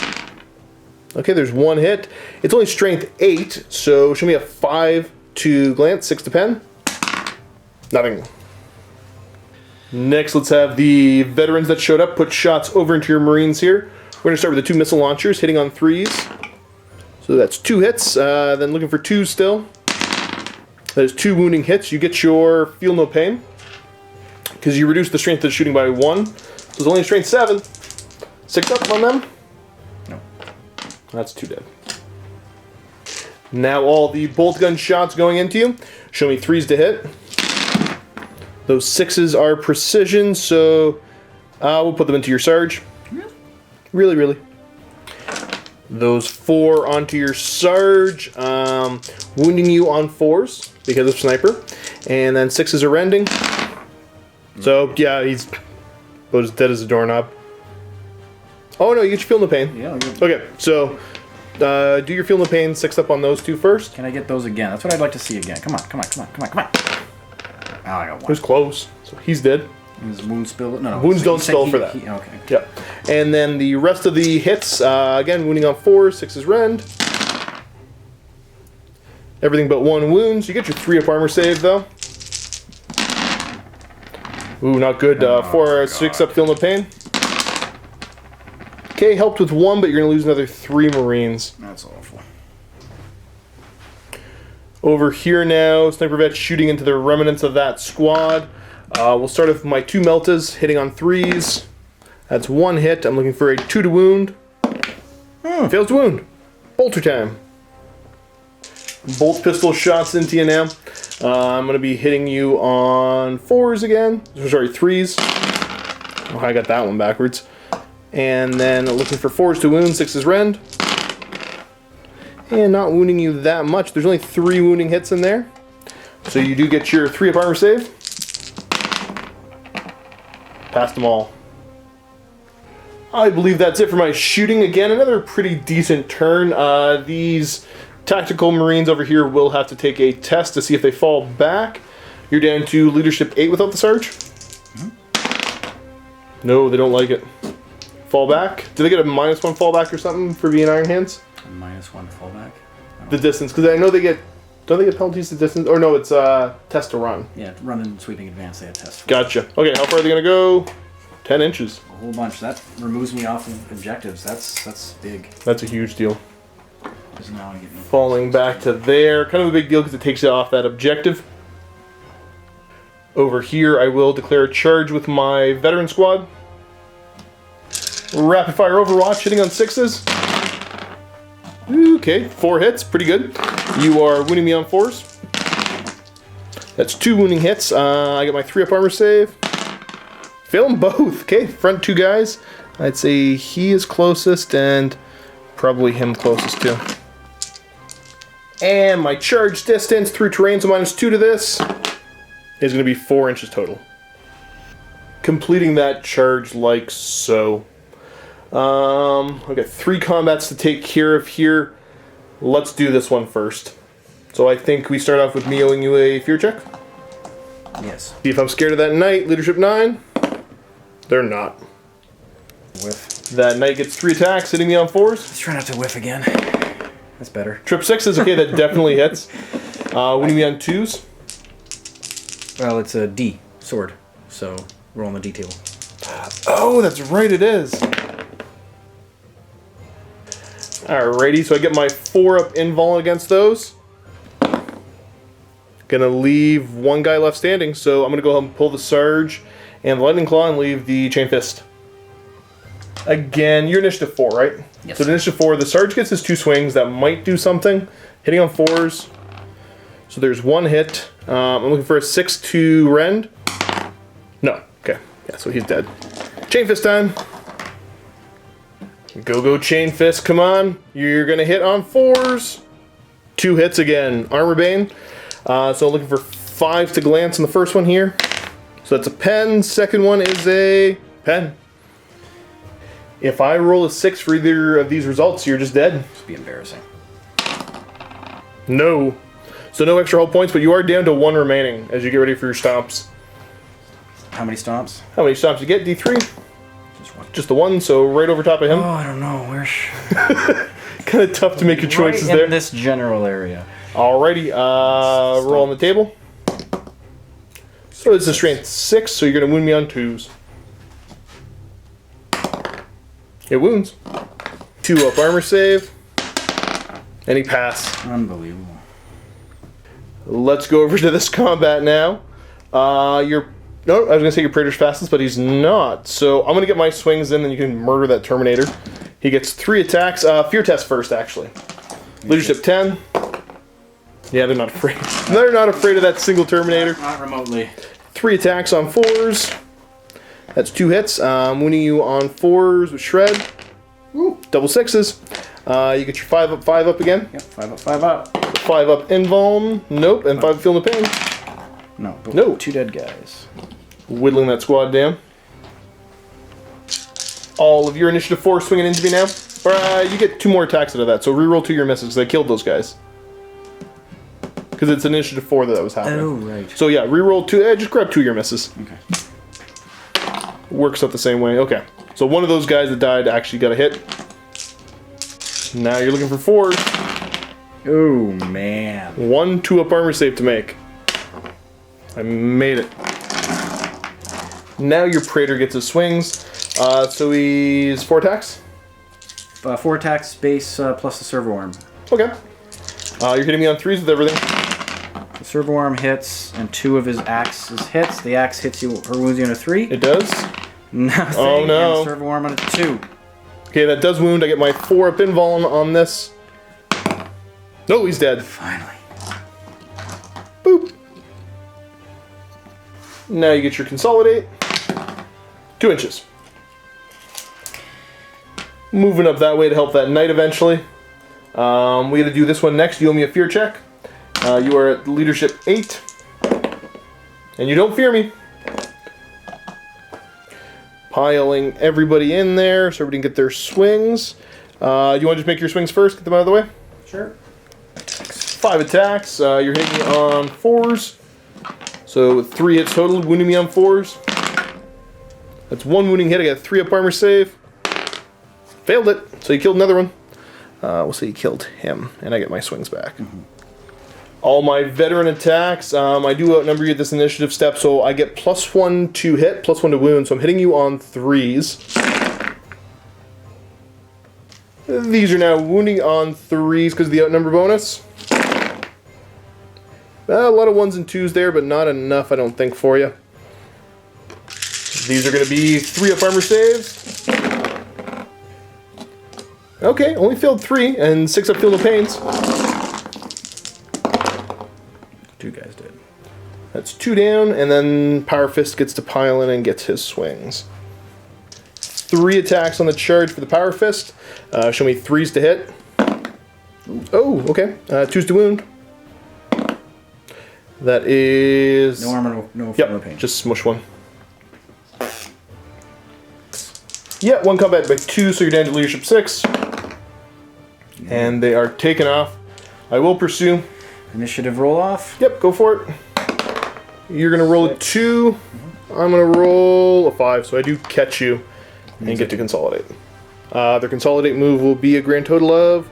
Okay, there's 1 hit. It's only strength 8, so show me a 5 to glance, 6 to pen. Nothing. Next, let's have the veterans that showed up put shots over into your Marines here. We're going to start with the 2 missile launchers, hitting on 3s. So that's 2 hits. Then looking for 2 still. That is 2 wounding hits. You get your feel no pain, because you reduce the strength of the shooting by 1. So it's only strength 7. 6 up on them? No. That's 2 dead. Now all the bolt gun shots going into you. Show me 3s to hit. Those 6s are precision, so we'll put them into your Sarge. Really, really. Those 4 onto your Sarge, wounding you on 4s because of sniper, and then 6s are rending. So yeah, he's about as dead as a doorknob. Oh no, you get your feel no pain. Yeah. Okay, so do your feel no pain. 6 up on those 2 first. Can I get those again? That's what I'd like to see again. Come on, come on, come on, come on, come on. Oh, I got It 1. was close, so he's dead. His wound spill? No, no. Wounds so don't you said spill for that. Okay. Yep. And then the rest of the hits, again, wounding on 4s, 6s rend. Everything but 1 wounds. You get your 3 up armor save, though. Ooh, not good. 4, 6 up feel no pain. Okay, helped with 1, but you're going to lose another 3 Marines. That's awful. Over here now, Sniper Vet shooting into the remnants of that squad. We'll start with my 2 Meltas, hitting on 3s. That's 1 hit. I'm looking for a 2 to wound. Fails to wound. Bolter time. Bolt pistol shots into you now. I'm going to be hitting you on 4s again. Sorry, 3s. Oh, I got that one backwards. And then looking for 4s to wound, 6s rend. And not wounding you that much. There's only 3 wounding hits in there. So you do get your 3 up armor save. Passed them all. I believe that's it for my shooting. Again, another pretty decent turn. These tactical Marines over here will have to take a test to see if they fall back, You're down to leadership 8 without the Sarge. No, they don't like it. Fall back. Do they get a -1 fallback or something for being Iron Hands? A -1 fallback. The distance, because I know they get. Don't they get penalties to distance? Or no, it's test to run. Yeah, run and sweeping advance. They have tests. Gotcha. Okay, how far are they gonna go? 10 inches. A whole bunch. That removes me off of objectives. That's big. That's a huge deal. Because now I get Falling back to there, kind of a big deal because it takes you off that objective. Over here, I will declare a charge with my veteran squad. Rapid fire Overwatch, hitting on 6s. Okay, 4 hits, pretty good. You are wounding me on 4s. That's 2 wounding hits. I get my 3-up armor save. Fail them both. Okay, front 2 guys. I'd say he is closest and probably him closest too. And my charge distance through terrain, so -2 to this, is going to be 4 inches total. Completing that charge like so. I've got 3 combats to take care of here. Let's do this one first. So I think we start off with me owing you a fear check. Yes. See if I'm scared of that knight. Leadership 9. They're not. Whiff. That knight gets 3 attacks, hitting me on 4s. Let's try not to whiff again. That's better. Trip 6s, okay, that definitely hits. Winning me on 2s. Well, it's a D sword, so roll on the D table. Oh, that's right, it is. Alrighty, so I get my 4-up invul against those. Gonna leave 1 guy left standing, so I'm gonna go ahead and pull the Sarge and the Lightning Claw and leave the Chain Fist. Again, you're initiative 4, right? Yes. So initiative 4, the Sarge gets his 2 swings that might do something. Hitting on 4s. So there's 1 hit. I'm looking for a 6 to rend. No. Okay. Yeah, so he's dead. Chain Fist time. Go Chain Fist, come on. You're gonna hit on 4s. 2 hits again. Armor Bane. So looking for 5 to glance on the first one here. So that's a pen. Second one is a pen. If I roll a 6 for either of these results, you're just dead. This would be embarrassing. No. So no extra hull points, but you are down to 1 remaining as you get ready for your stomps. How many stomps? How many stomps you get? D3? Just 1. Just the 1, so right over top of him. Oh, I don't know. Where's Kind of tough to make your choices right there. in this general area. Alrighty, roll on the table. So it's a strength 6, so you're going to wound me on 2s. It wounds. 2-up armor save. And he pass. Unbelievable. Let's go over to this combat now. No, I was going to say your Praetor's fastest, but he's not. So I'm going to get my swings in, and you can murder that Terminator. He gets 3 attacks. Fear test first, actually. Leadership 10. Yeah, they're not afraid. They're not afraid of that single Terminator. Not remotely. 3 attacks on 4s. That's 2 hits. Winning you on 4s with Shred. Ooh, double 6s. You get your 5 up again. Yep, 5 up, 5 up. 5 up invuln. Nope. And 5 feeling the pain. No, but No. 2 dead guys. Whittling that squad down. All of your initiative 4 swinging into me now. You get 2 more attacks out of that, so reroll 2 your misses because I killed those guys. Because it's initiative 4 that was happening. Oh, right. So yeah, reroll 2. Just grab 2 of your misses. Okay. Works out the same way. Okay. So one of those guys that died actually got a hit. Now you're looking for 4s. Oh, man. 1 2-up armor save to make. I made it. Now your Praetor gets his swings. So he's 4 attacks? 4 attacks base plus the servo arm. Okay. You're hitting me on 3s with everything. The servo arm hits, and 2 of his axes hits. The axe hits you or wounds you on a 3. It does? Nothing. Oh, no. And the servo arm on a 2. Okay, that does wound. I get my 4-up invuln on this. No, he's dead. Finally. Boop. Now you get your consolidate. 2 inches. Moving up that way to help that knight eventually. We got to do this one next. You owe me a fear check. You are at leadership 8. And you don't fear me. Piling everybody in there so everybody can get their swings. You want to just make your swings first? Get them out of the way? Sure. 5 attacks. You're hitting on 4s. So 3 hits total, wounding me on 4s. That's 1 wounding hit. I got a 3 up armor save. Failed it, so he killed another one. We'll say he killed him, and I get my swings back. All my veteran attacks, I do outnumber you at this initiative step, so I get +1 to hit, +1 to wound, so I'm hitting you on 3s. These are now wounding on 3s because of the outnumber bonus. A lot of 1s and 2s there, but not enough, I don't think, for you. These are going to be 3 up armor saves. Okay, only failed 3, and 6 up feel no pains. 2 guys did. That's 2 down, and then Power Fist gets to pile in and gets his swings. 3 attacks on the charge for the Power Fist. Show me 3s to hit. Oh, okay. 2s to wound. That is... No armor, no pain. Just smush 1. Yeah, 1 combat by 2, so you're down to leadership 6. And they are taken off. I will pursue. Initiative roll off. Yep, go for it. You're going to roll a 2. I'm going to roll a 5, so I do catch you and get to consolidate. Their consolidate move will be a grand total of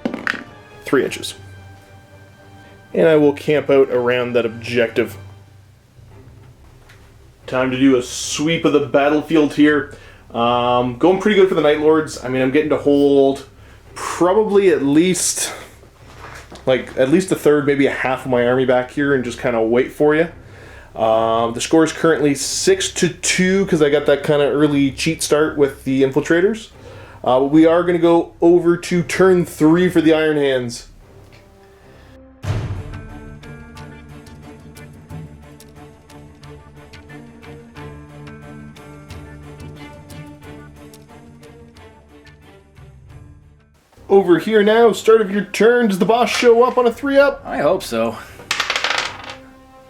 3 inches. And I will camp out around that objective. Time to do a sweep of the battlefield here. Going pretty good for the Night Lords. I mean, I'm getting to hold probably at least a third, maybe a half of my army back here and just kind of wait for you. The score is currently 6-2 because I got that kind of early cheat start with the infiltrators. We are going to go over to turn 3 for the Iron Hands. Over here now, start of your turn. Does the boss show up on a 3-up? I hope so.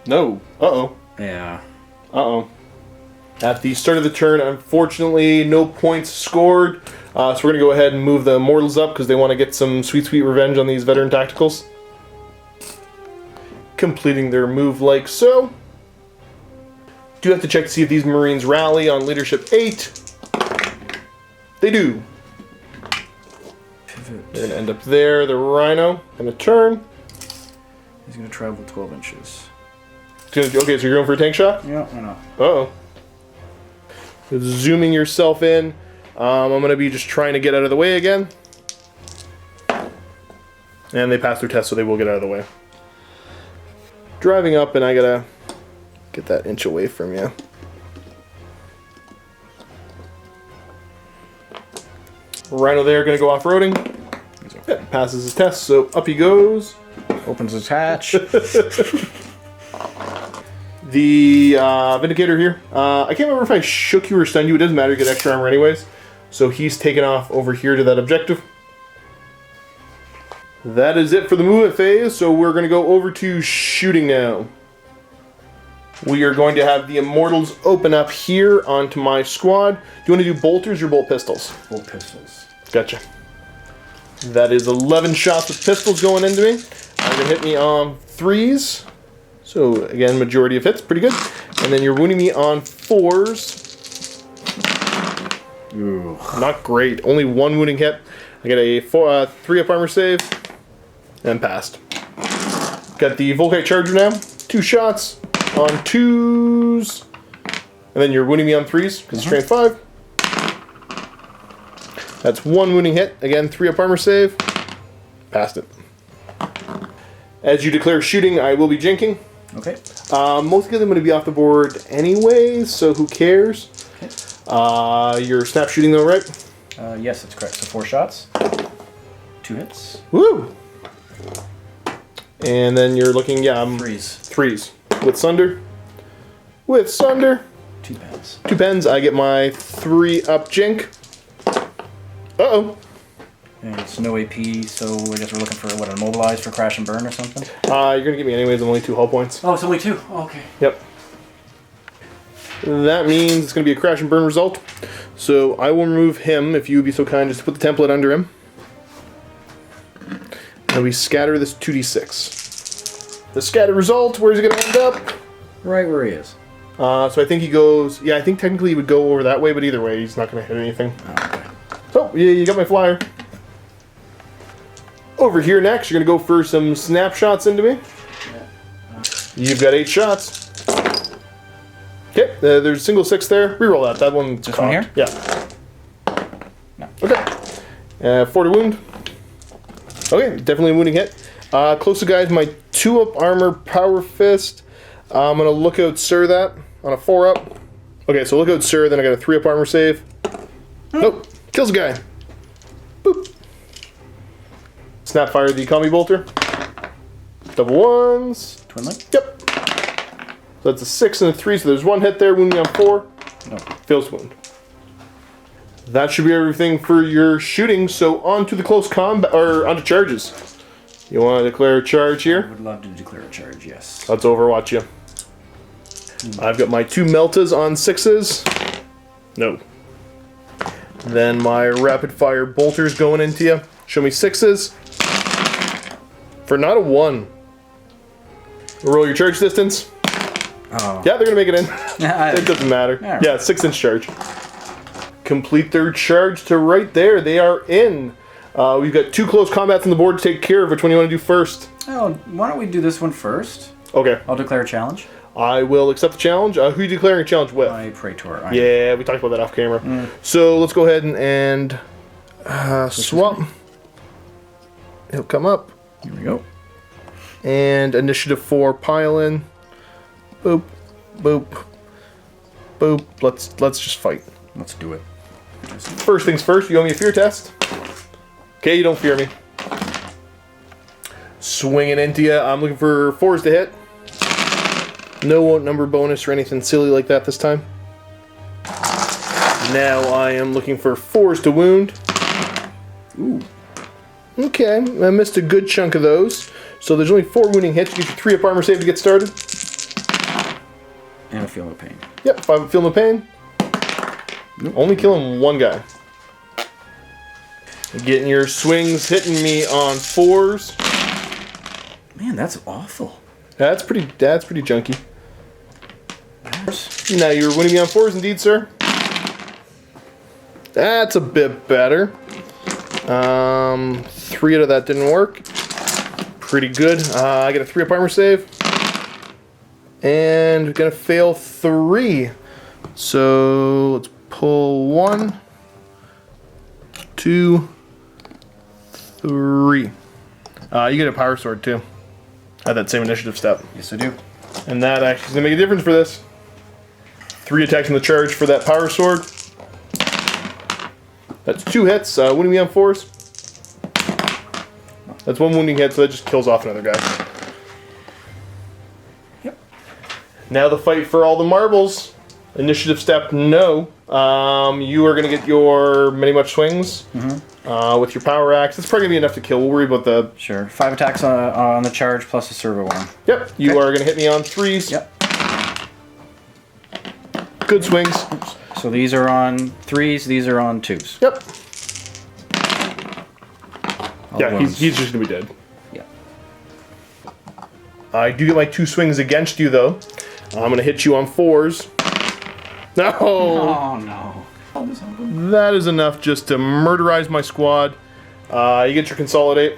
No. Uh-oh. Yeah. Uh-oh. At the start of the turn, unfortunately, no points scored. So we're going to go ahead and move the Immortals up because they want to get some sweet, sweet revenge on these veteran tacticals. Completing their move like so. Do have to check to see if these Marines rally on leadership 8. They do. They're going to end up there. The Rhino and a turn. He's going to travel 12 inches. Okay, so you're going for a tank shot? Yeah, why not? Uh-oh. Zooming yourself in. I'm going to be just trying to get out of the way again. And they passed their test, so they will get out of the way. Driving up, and I got to get that inch away from you. Rhino there, going to go off-roading. Yeah, passes his test, so up he goes. Opens his hatch. The Vindicator here. I can't remember if I shook you or stunned you. It doesn't matter, you get extra armor anyways. So he's taken off over here to that objective. That is it for the movement phase, so we're going to go over to shooting now. We are going to have the Immortals open up here onto my squad. Do you want to do bolters or bolt pistols? Bolt pistols. Gotcha. That is 11 shots with pistols going into me. They're going to hit me on 3s. So, again, majority of hits. Pretty good. And then you're wounding me on 4s. Ooh. Not great. Only 1 wounding hit. I get a 3-up armor save. And passed. Got the Volkite Charger now. 2 shots on 2s. And then you're wounding me on 3s, because it's strength 5. That's 1 wounding hit. Again, 3-up armor save. Passed it. As you declare shooting, I will be jinking. Okay. Most of them going to be off the board anyway, so who cares? Okay. You're snap shooting though, right? Yes, that's correct. So 4 shots. 2 hits. Woo! And then you're looking, yeah, 3s. With Sunder. With Sunder. 2 pens. 2 pens. I get my 3-up jink. Uh-oh. And it's no AP, so I guess we're looking for, what, immobilize for crash and burn or something? You're going to get me anyways. I'm only 2 hull points. Oh, it's only 2? Oh, okay. Yep. That means it's going to be a crash and burn result. So I will remove him, if you would be so kind, just to put the template under him. And we scatter this 2d6. The scatter result, where's it going to end up? Right where he is. So I think he goes... Yeah, I think technically he would go over that way, but either way, he's not going to hit anything. Okay. So, yeah, you got my flyer. Over here next, you're going to go for some snapshots into me. You've got 8 shots. Okay, there's a single 6 there. Reroll that. That one's This one cocked. here? Yeah. No. Okay. 40 wound. Okay, definitely a wounding hit. Close to guys, my 2-up armor power fist. I'm going to look out Sir that on a 4-up. Okay, so look out Sir, then I got a 3-up armor save. Nope. Kills a guy. Boop. Snapfire the combi bolter. Double ones. Twin link? Yep. So that's a 6 and a 3, so there's 1 hit there, wounding on 4. No. Fails wound. That should be everything for your shooting, so on to the close combat, or on to charges. You want to declare a charge I here? would love to declare a charge, yes. Let's overwatch you. I've got my 2 Meltas on 6s. No. Then my rapid fire bolters going into you. Show me 6s. For not a 1. Roll your charge distance. Oh. Yeah, they're going to make it in. Yeah, It doesn't matter. Yeah. Yeah, 6-inch charge. Complete their charge to right there. They are in. We've got 2 close combats on the board to take care of. Which one do you want to do first? Oh, why don't we do this one first? Okay. I'll declare a challenge. I will accept the challenge. Who are you declaring a challenge with? My Praetor. Yeah, we talked about that off camera. So let's go ahead and swap. He'll come up. Here we go. And initiative 4 pile in. Boop, boop, boop. Let's just fight. Let's do it. First things first, you owe me a fear test. Okay, you don't fear me. Swinging into you. I'm looking for 4s to hit. No number bonus or anything silly like that this time. Now I am looking for 4s to wound. Ooh. Okay, I missed a good chunk of those. So there's only 4 wounding hits. You get your 3-up armor save to get started. And a feel no pain. Yep, if I feel no pain. Nope. Only killing 1 guy. Getting your swings, hitting me on 4s. Man, that's awful. That's pretty junky. That's... Now you're winning me on 4s indeed, sir. That's a bit better. 3 out of that didn't work. Pretty good. I get a 3-up armor save. And gonna fail 3. So let's pull 1, 2, 3. You get a power sword too. At that same initiative step. Yes, I do. And that actually is gonna make a difference for this. 3 attacks in the charge for that power sword. That's 2 hits, wounding me on 4s. That's 1 wounding hit, so that just kills off another guy. Yep. Now the fight for all the marbles. Initiative step, no. You are going to get your many much swings with your power axe. It's probably going to be enough to kill. We'll worry about the... Sure. 5 attacks on the charge plus a servo one. Yep, you Okay. are going to hit me on 3s. Yep. Good swings. So these are on 3s, these are on 2s. Yep. All Yeah, ones. he's just going to be dead. Yeah. I do get my 2 swings against you, though. I'm going to hit you on 4s. No! Oh, no. That is enough just to murderize my squad. You get your consolidate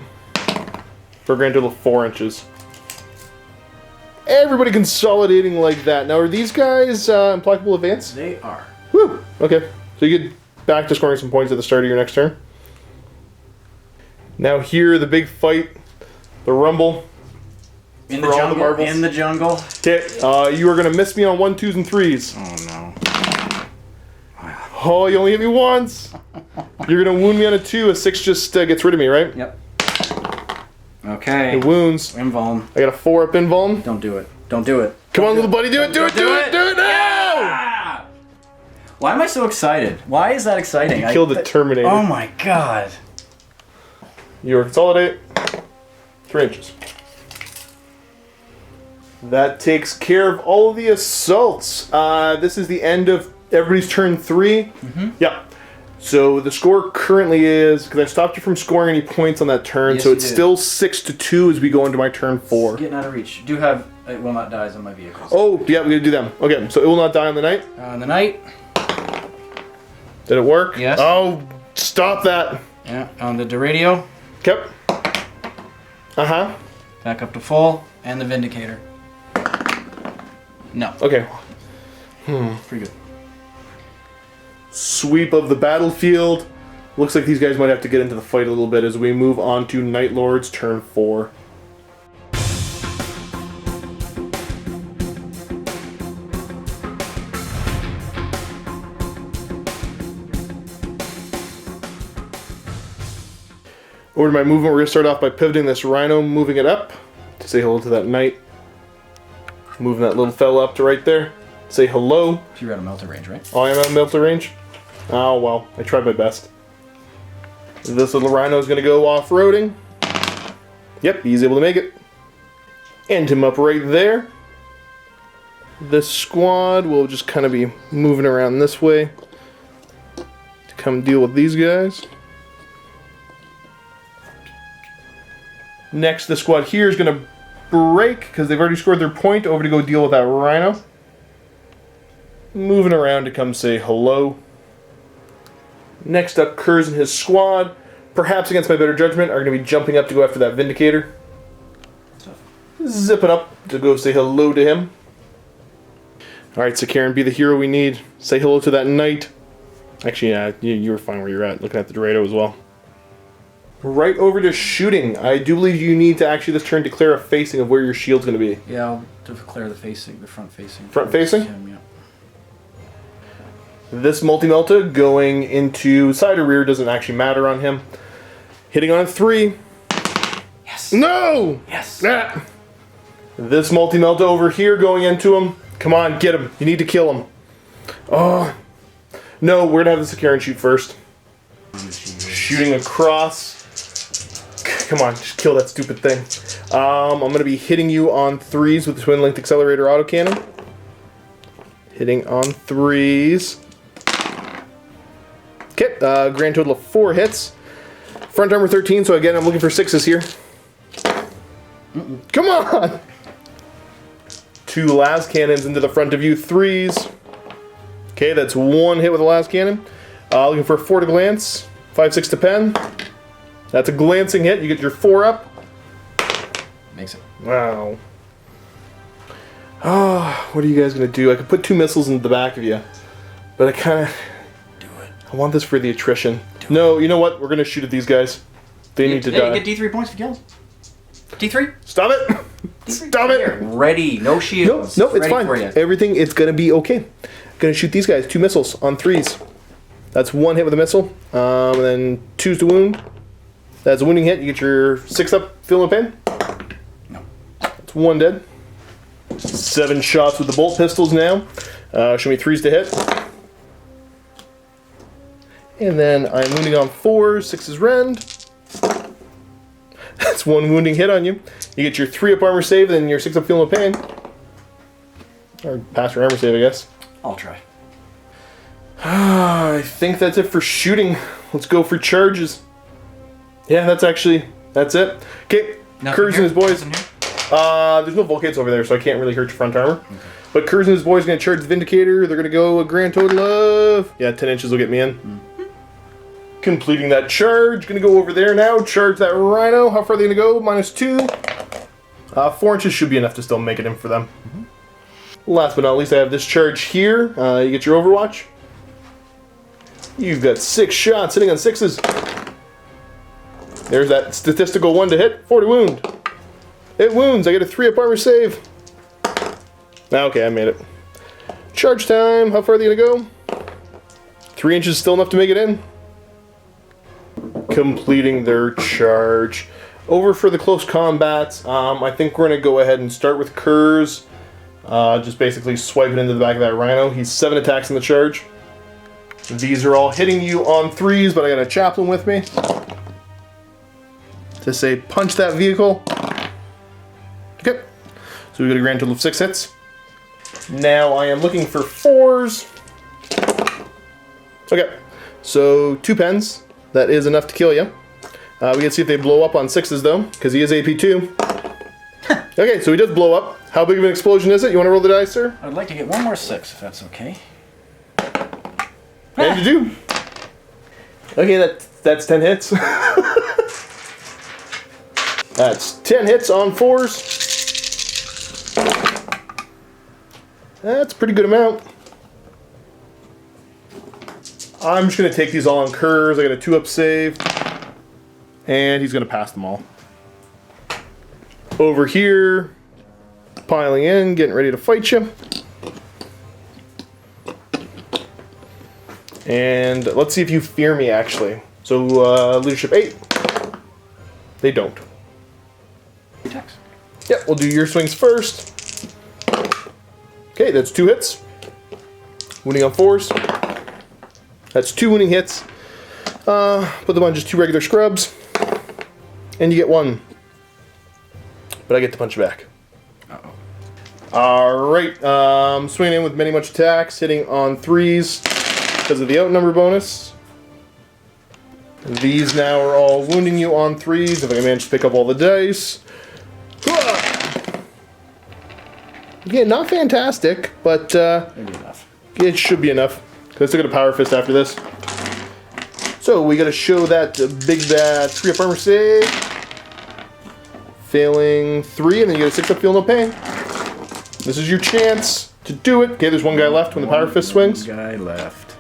for a grand total of 4 inches. Everybody consolidating like that. Now, are these guys implacable advance? They are. Woo! Okay. So you get back to scoring some points at the start of your next turn. Now here, the big fight. The rumble. In For the all the jungle. marbles. In the jungle. Okay, you are going to miss me on 1, 2s, and 3s. Oh, no. Oh, you only hit me once. You're going to wound me on a 2. A 6 just gets rid of me, right? Yep. Okay. It wounds. Invuln. I got a 4-up invuln. Don't do it. Don't do it. Come on, little buddy, do it, do it, do it, do it now! Ah! Why am I so excited? Why is that exciting? You killed the Terminator. Oh my god. You are consolidate. 3 inches. That takes care of all of the assaults. This is the end of everybody's turn 3. Yeah. So the score currently is, because I stopped you from scoring any points on that turn, Yes, so you it's did. still 6-2 as we go into my turn 4. Getting out of reach. Do have It will not die on my vehicles. Oh, yeah, we gotta do them. Okay, so it will not die on the night. On the night. Did it work? Yes. Oh, stop that. Yeah. On the radio. Yep. Uh-huh. Back up to full. And the Vindicator. No. Okay. Pretty good. Sweep of the battlefield. Looks like these guys might have to get into the fight a little bit as we move on to Night Lords turn 4. Over to my movement, we're going to start off by pivoting this Rhino, moving it up to say hello to that Knight. Moving that little fella up to right there. Say hello. So you're out of melter range, right? Oh, I am out of melter range? Oh, well, I tried my best. This little Rhino is going to go off-roading. Yep, he's able to make it. End him up right there. This squad will just kind of be moving around this way to come deal with these guys. Next, the squad here is going to break because they've already scored their point over to go deal with that Rhino. Moving around to come say hello. Next up, Kurz and his squad, perhaps against my better judgment, are going to be jumping up to go after that Vindicator. Zipping up to go say hello to him. Alright, so Karen, be the hero we need. Say hello to that Knight. Actually, yeah, you were fine where you're at, looking at the Dorado as well. Right over to shooting. I do believe you need to actually this turn declare a facing of where your shield's going to be. Yeah, I'll declare the front facing. Front facing? Him, yeah. This multi-melta going into side or rear doesn't actually matter on him. Hitting on 3. Yes. No! Yes. Ah. This multi-melta over here going into him. Come on, get him. You need to kill him. Oh. No, we're going to have the secure and shoot first. Shooting across. Come on, just kill that stupid thing. I'm going to be hitting you on 3s with the twin linked accelerator autocannon. Hitting on 3s. Okay, grand total of 4 hits. Front armor 13, so again, I'm looking for 6s here. Come on! 2 las cannons into the front of you, 3s. Okay, that's 1 hit with a las cannon. Looking for a 4 to glance, 5, 6 to pen. That's a glancing hit. You get your 4 up. Makes it. Wow. Oh, what are you guys gonna do? I could put 2 missiles into the back of you, but I kind of. I want this for the attrition. No, you know what? We're gonna shoot at these guys. They need to die. You get D3 points for kills. D3? Stop it! Stop it! Ready, no shields. No, it's Ready fine. for you. Everything, it's gonna be okay. Gonna shoot these guys. 2 missiles on 3s. That's 1 hit with a missile. And then 2s to wound. That's a wounding hit. You get your 6 up, feel no pain. No. That's 1 dead. 7 shots with the bolt pistols now. Show me 3s to hit. And then I'm wounding on 4s, 6 is rend. That's 1 wounding hit on you. You get your 3 up armor save, and then your 6 up feel no pain. Or pass your armor save, I guess. I'll try. I think that's it for shooting. Let's go for charges. Yeah, that's it. Okay, Kurz and his boys. There's no Volcates over there, so I can't really hurt your front armor. Okay. But Kurz and his boys are going to charge the Vindicator. They're going to go a grand total of... Yeah, 10 inches will get me in. Completing that charge. Going to go over there now. Charge that Rhino. How far are they going to go? -2. 4 inches should be enough to still make it in for them. Last but not least, I have this charge here. You get your Overwatch. You've got 6 shots hitting on 6s. There's that statistical 1 to hit, 4 to wound. It wounds. I get a 3 up armor save. Okay, I made it. Charge time. How far are they going to go? 3 inches still enough to make it in. Completing their charge. Over for the close combats. I think we're going to go ahead and start with Kurz. Just basically swiping into the back of that Rhino. He's 7 attacks in the charge. These are all hitting you on 3s, but I got a chaplain with me to say punch that vehicle. Okay, so we got a grand total of 6 hits. Now I am looking for 4s. Okay, so 2 pens. That is enough to kill you. We can see if they blow up on 6s though, because he is AP2. Okay, so he does blow up. How big of an explosion is it? You want to roll the dice, sir? I'd like to get one more 6, if that's okay. And you do. Okay, that's 10 hits. That's 10 hits on 4s. That's a pretty good amount. I'm just going to take these all on curves. I got a 2-up save. And he's going to pass them all. Over here, piling in, getting ready to fight you. And let's see if you fear me, actually. So, leadership 8. They don't. Attacks. Yep, we'll do your swings first. Okay, that's 2 hits. Winning on 4s. That's 2 winning hits. Put them on just 2 regular scrubs. And you get 1. But I get to punch back. Uh-oh. Alright, swinging in with many much attacks, hitting on 3s because of the outnumber bonus. These now are all wounding you on 3s if I can manage to pick up all the dice. Yeah, not fantastic, but Maybe enough. it should be enough. Because I still got a Power Fist after this. So we got to show that big bad 3-up armor save. Failing 3, and then you get a 6-up feel no pain. This is your chance to do it. Okay, there's one guy left when the Power Fist swings. One guy left.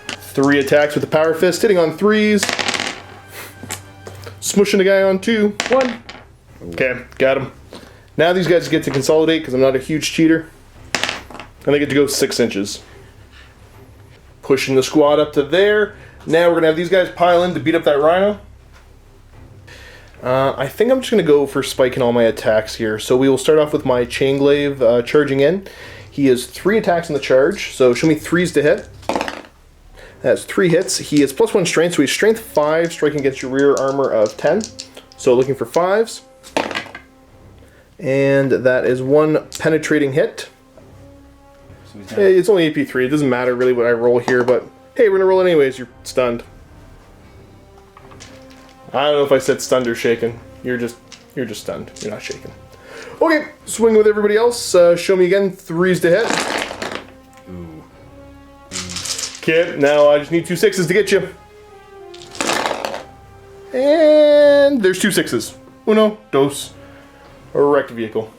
3 attacks with the Power Fist, hitting on 3s. Smushing the guy on 2. 1. Okay, got him. Now these guys get to consolidate because I'm not a huge cheater. And they get to go 6 inches. Pushing the squad up to there. Now we're going to have these guys pile in to beat up that rhino. I think I'm just going to go for spiking all my attacks here. So we will start off with my Chain Glaive charging in. He has 3 attacks in the charge, so show me 3s to hit. That's 3 hits. He has +1 strength, so he's strength 5, striking against your rear armor of 10. So looking for 5s. And that is 1 penetrating hit. So It's only AP3, it doesn't matter really what I roll here, but hey, we're going to roll it anyways, you're stunned. I don't know if I said stunned or shaken. You're just stunned. You're not shaken. Okay, swing with everybody else. Show me again 3s to hit. Ooh. Okay, now I just need 2 6s to get you. And there's 2 6s. Uno, dos. A wrecked vehicle.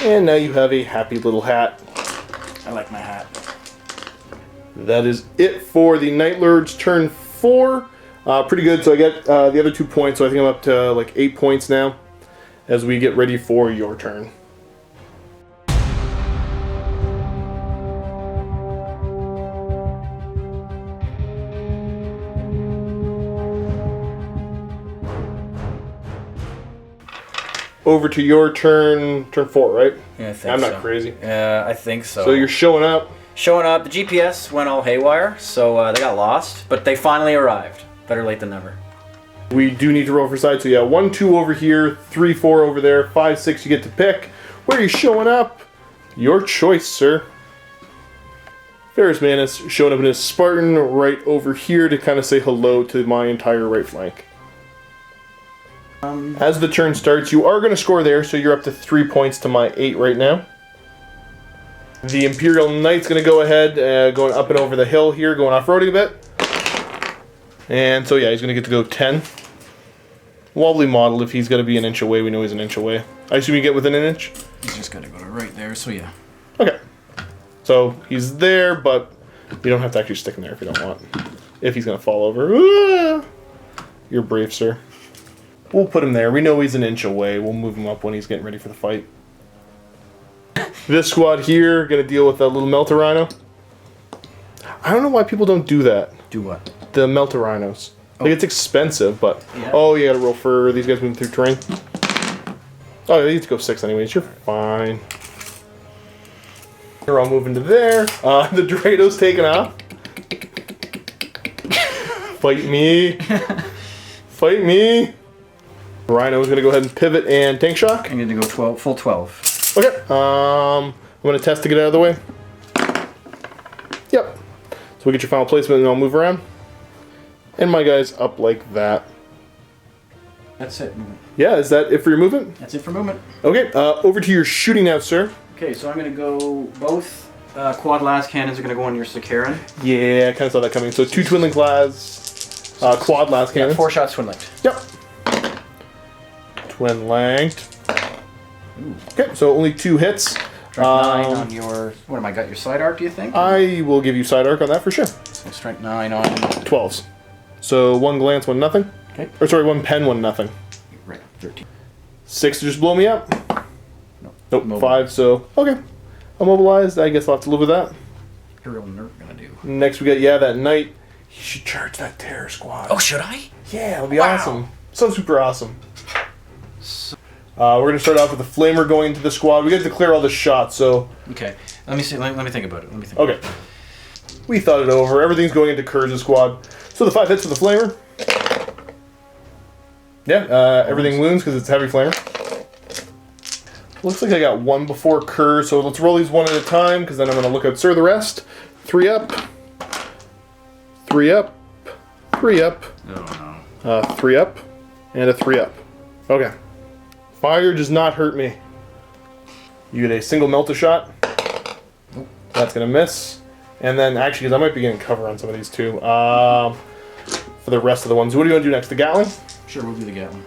And now you have a happy little hat. I like my hat. That is it for the Night Lord's turn 4. Pretty good, so I get the other 2 points, so I think I'm up to like 8 points now as we get ready for your turn. Over to your turn 4, right? Yeah, I think I'm so. not crazy. Yeah, I think so. So you're showing up. Showing up. The GPS went all haywire, so they got lost, but they finally arrived. Better late than never. We do need to roll for side, so yeah, 1 2 over here, 3 4 over there, 5 6 you get to pick. Where are you showing up? Your choice, sir. Ferus Manus showing up in his Spartan right over here to kind of say hello to my entire right flank. As the turn starts, you are going to score there, so you're up to 3 points to my 8 right now. The Imperial Knight's going to go ahead, going up and over the hill here, going off-roading a bit. And so yeah, he's going to get to go 10. Wobbly model, if he's got to be an inch away, we know he's an inch away. I assume you get within an inch? He's just gotta go to right there, so yeah. Okay. So he's there, but you don't have to actually stick him there if you don't want. If he's going to fall over. Ah! You're brave, sir. We'll put him there. We know he's an inch away. We'll move him up when he's getting ready for the fight. This squad here, going to deal with that little Melta Rhino. I don't know why people don't do that. Do what? The Melta Rhinos. Like, it's expensive, but... Yeah. Oh, you gotta roll for these guys moving through terrain. Oh, they need to go 6 anyways. You're fine. You're all moving to there. The Drado's taking off. Fight me. Fight me. Rhino's gonna go ahead and pivot and tank shock. I'm gonna go full 12. Okay. I'm gonna test to get out of the way. Yep. So we get your final placement and I'll move around. And my guy's up like that. That's it. Movement. Yeah, is that it for your movement? That's it for movement. Okay, over to your shooting now, sir. Okay, so I'm going to go both quad las cannons are going to go on your Sakaran. Yeah, I kind of saw that coming. So 2 twin link las, quad las Yeah, cannons. 4 shots twin linked. Yep. Twin lanked. Okay, so only 2 hits. Strike 9 on your... What am I got? Your side arc, do you think? I will give you side arc on that for sure. So strike 9 on... 12s. So 1 glance, 1 nothing. Okay. Or sorry, 1 pen, 1 nothing. Right, 13. 6 to just blow me up. Nope, Mobile. 5, so okay. Immobilized, I guess I'll have to live with that. Imperial Nerf gonna do. Next we got, yeah, that knight. You should charge that terror squad. Oh, should I? Yeah, it'll be awesome. So super awesome. We're gonna start off with the flamer going into the squad. We got to clear all the shots, so Okay, let me see. Let me think about it. okay. We thought it over. Everything's going into Kurz' squad. So the 5 hits for the flamer. Yeah, everything wounds because it's heavy flamer. Looks like I got 1 before Kurz, so let's roll these 1 at a time because then I'm gonna look out the rest. 3 up. 3 up. 3 up. Oh no. 3 up. And a 3 up. Okay. Fire does not hurt me. You get a single melt a shot. That's gonna miss. And then actually, because I might be getting cover on some of these too. For the rest of the ones. What do you want to do next? The Gatling? Sure, we'll do the Gatling.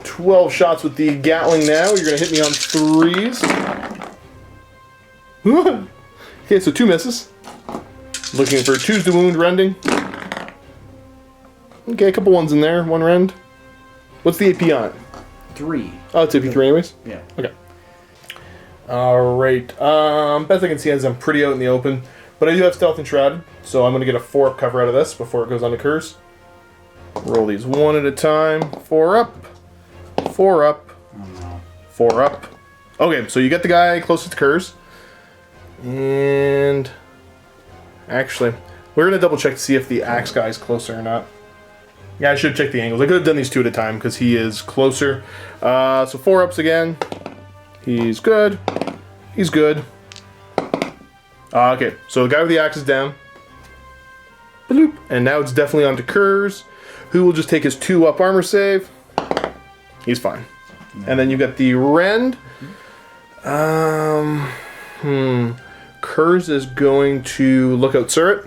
12 shots with the Gatling now. You're gonna hit me on 3s. Okay, so 2 misses. Looking for 2s to wound rending. Okay, a couple 1s in there. 1 rend. What's the AP on it? 3. Oh, it's AP3 anyways? Yeah. Okay. Alright. Best I can see is I'm pretty out in the open. But I do have Stealth and Shrouded, so I'm going to get a 4-up cover out of this before it goes on to Curse. Roll these 1 at a time. 4 up. 4 up. Oh no. 4 up. Okay, so you get the guy closest to Curse. And... actually, we're going to double check to see if the Axe guy is closer or not. Yeah, I should check the angles. I could have done these 2 at a time because he is closer. So 4 ups again. He's good. He's good. Okay, so the guy with the axe is down. Bloop. And now it's definitely on to Kurz, who will just take his 2 up armor save. He's fine. And then you've got the Rend. Kurz is going to look out Surret.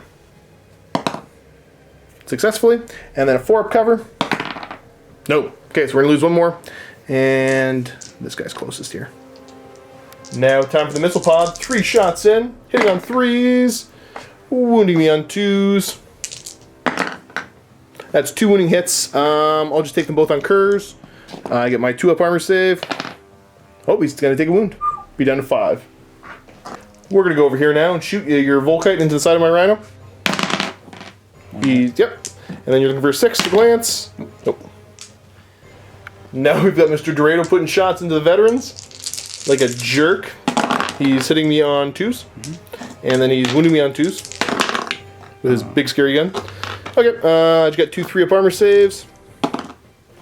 Successfully. And then a 4-up cover. Nope. Okay, so we're going to lose 1 more. And this guy's closest here. Now time for the missile pod. 3 shots in. Hitting on 3s. Wounding me on 2s. That's 2 wounding hits. I'll just take them both on Kurz. I get my 2-up armor save. Oh, he's going to take a wound. Be down to 5. We're going to go over here now and shoot your Volkite into the side of my Rhino. Yep. And then you're looking for a 6 to glance. Nope. Now we've got Mr. Dorado putting shots into the veterans. Like a jerk. He's hitting me on 2s. And then he's wounding me on 2s. With his big scary gun. Okay, I just got 2 3-up armor saves.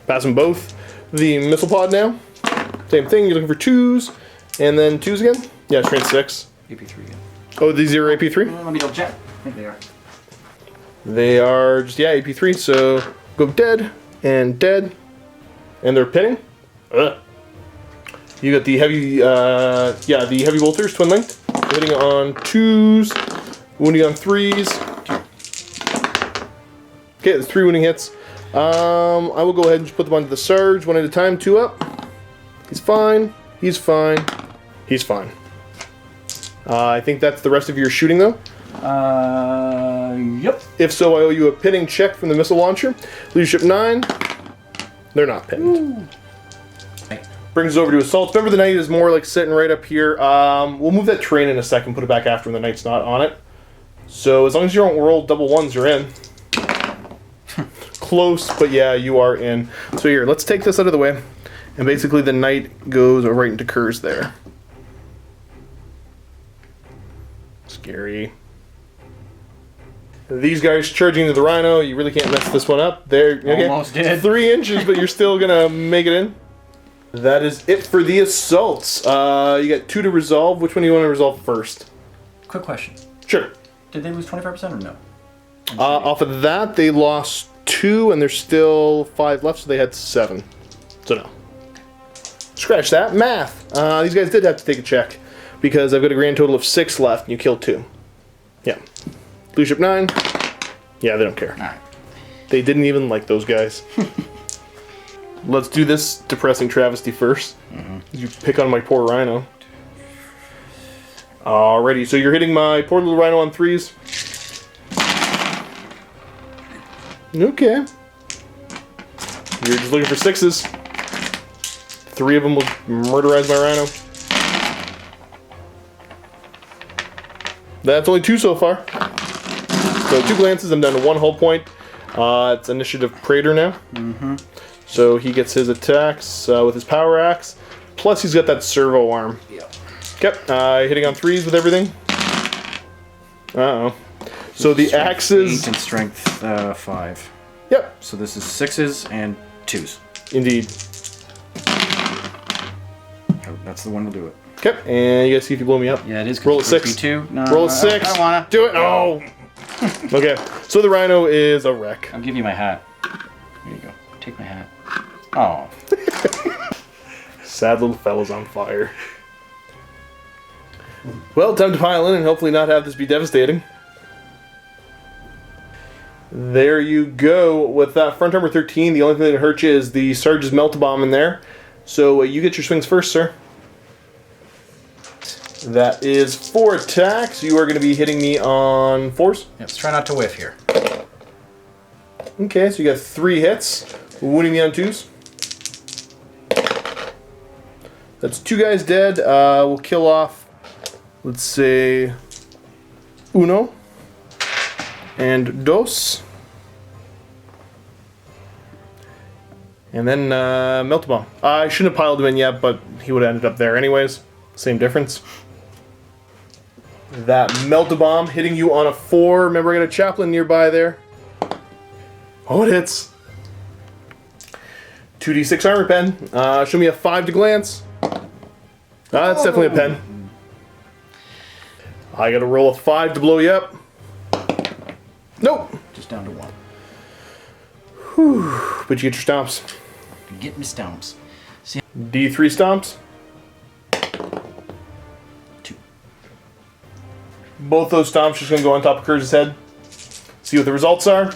Pass them both. The missile pod now. Same thing, you're looking for 2s. And then 2s again. Yeah, strength 6. AP3 again. Oh, these are AP3? Let me double check. I think they are. They are just, yeah, AP3, so go dead and dead. And they're pinning. Ugh. You got the heavy, the heavy bolters, twin linked. Hitting on 2s, wounding on 3s. Okay, that's 3 wounding hits. I will go ahead and just put them onto the Sarge, 1 at a time, 2 up. He's fine. He's fine. He's fine. I think that's the rest of your shooting, though. Yep. If so, I owe you a pinning check from the missile launcher. Leadership 9. They're not pinned. Ooh. Brings us over to assaults. Remember, the knight is more like sitting right up here. We'll move that train in a second, put it back after when the knight's not on it. So as long as you don't roll double 1s, you're in. Close, but yeah, you are in. So here, let's take this out of the way. And basically the knight goes right into Kurz there. Scary. These guys charging into the Rhino, you really can't mess this one up. They're okay. Almost did. 3 inches, but you're still gonna make it in. That is it for the assaults. You got 2 to resolve. Which one do you want to resolve first? Quick question. Sure. Did they lose 25% or no? Off of that, they lost 2, and there's still 5 left, so they had 7. So no. Scratch that. Math. These guys did have to take a check, because I've got a grand total of 6 left, and you killed 2. Yeah. Blue ship 9. Yeah, they don't care. Alright. They didn't even like those guys. Let's do this depressing travesty first. You pick on my poor rhino. Alrighty, so you're hitting my poor little rhino on 3s. Okay. You're just looking for 6s. 3 of them will murderize my rhino. That's only 2 so far. So 2 glances, I'm down to 1 hull point. It's initiative Praetor now. So he gets his attacks with his power axe. Plus he's got that servo arm. Yep. Yep, hitting on 3s with everything. Uh-oh. So the axes... 8 and strength 5. Yep. So this is 6s and 2s. Indeed. Oh, that's the one to do it. Okay, and you guys see if you blow me up. Yeah, it is. Roll a 6. 2. No, Roll a 6. I don't wanna. Do it. Oh. Okay, so the rhino is a wreck. I'll give you my hat. Here you go. Take my hat. Oh. Sad little fella's on fire. Well, time to pile in and hopefully not have this be devastating. There you go. With that front armor 13, the only thing that hurts you is the Sarge's melt bomb in there. So you get your swings first, sir. That is 4 attacks. You are going to be hitting me on 4s. Yep, let's try not to whiff here. Okay, so you got 3 hits. Wounding me on 2s. That's 2 guys dead. We'll kill off, let's say, uno and dos. And then melt bomb. I shouldn't have piled him in yet, but he would have ended up there anyways. Same difference. That melt bomb hitting you on a 4. Remember, I got a chaplain nearby there. Oh, it hits. 2d6 armor pen. Show me a 5 to glance. That's definitely a pen. I gotta roll a 5 to blow you up. Nope. Just down to 1. Whew. But you get your stomps. Get me stomps. D3 stomps. 2. Both those stomps just gonna go on top of Kurz's head. See what the results are.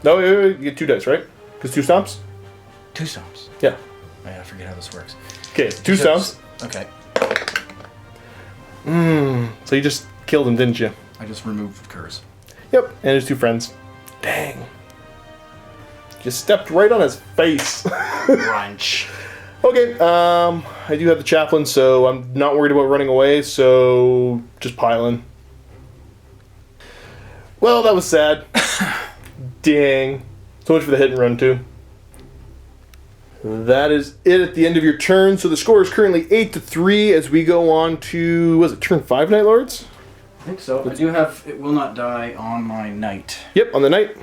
No, you get 2 dice, right? Because 2 stomps? 2 stomps. Yeah. I forget how this works. Okay, 2 stomps. Okay. So you just killed him, didn't you? I just removed Kurz. Yep, and his 2 friends. Dang. Just stepped right on his face. Crunch. Okay, I do have the chaplain, so I'm not worried about running away, so just pile in. Well, that was sad. Dang. So much for the hit and run, too. That is it at the end of your turn. So the score is currently 8-3 as we go on to, was it turn 5, Night Lords? I think so. I do have It Will Not Die on my knight. Yep, on the night.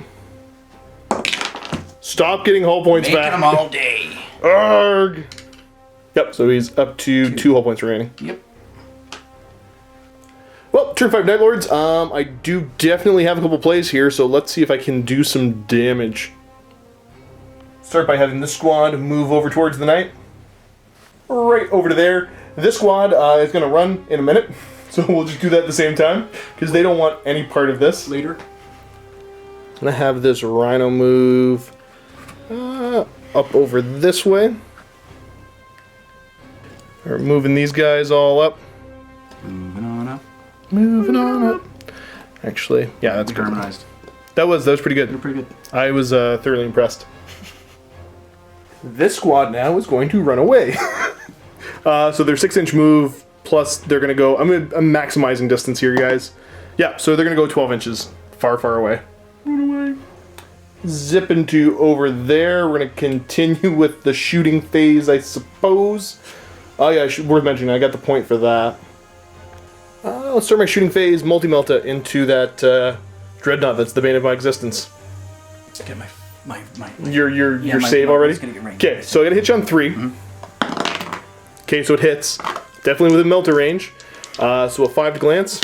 Stop getting hull points Making back. them all day. Arg! Yep, so he's up to 2 hull points remaining. Yep. Well, turn 5 Night Lords. I do definitely have a couple plays here, so let's see if I can do some damage. Start by having this squad move over towards the knight. Right over to there. This squad is going to run in a minute, so we'll just do that at the same time, because they don't want any part of this. Later. I'm going to have this rhino move up over this way. We're moving these guys all up. Moving on up. Moving on up. Actually, yeah, that's good. Harmonized. That was pretty They're good. pretty good. I was thoroughly impressed. This squad now is going to run away. So their 6-inch move, plus they're going to go... I'm maximizing distance here, guys. Yeah, so they're going to go 12 inches. Far, far away. Run away. Zip into over there. We're going to continue with the shooting phase, I suppose. Oh yeah, worth mentioning, I got the point for that. Let's start my shooting phase, multi-melta into that dreadnought that's the bane of my existence. Get my Your save already? Okay, so I gotta hit you on 3. Okay, so it hits. Definitely within melter range. So a 5 to glance.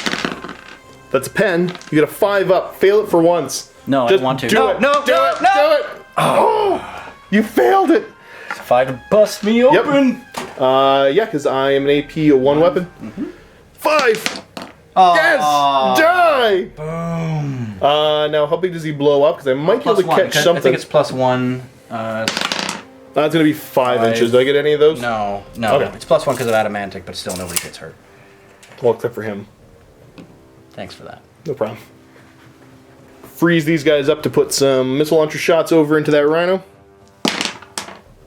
That's a pen. You get a 5 up. Fail it for once. No, I Just don't want to. do No, it. no, do no, it. no. Do it. Oh, you failed it. If I to bust me open. Yeah, because I am an AP 1 weapon. 5. Oh, Yes! Die! Boom. Now, how big does he blow up? Because I might be able to +1. catch something. I think it's +1. That's going to be 5 inches. Do I get any of those? No. Okay. It's +1 because of adamantic, but still nobody gets hurt. Well, except for him. Thanks for that. No problem. Freeze these guys up to put some missile launcher shots over into that rhino.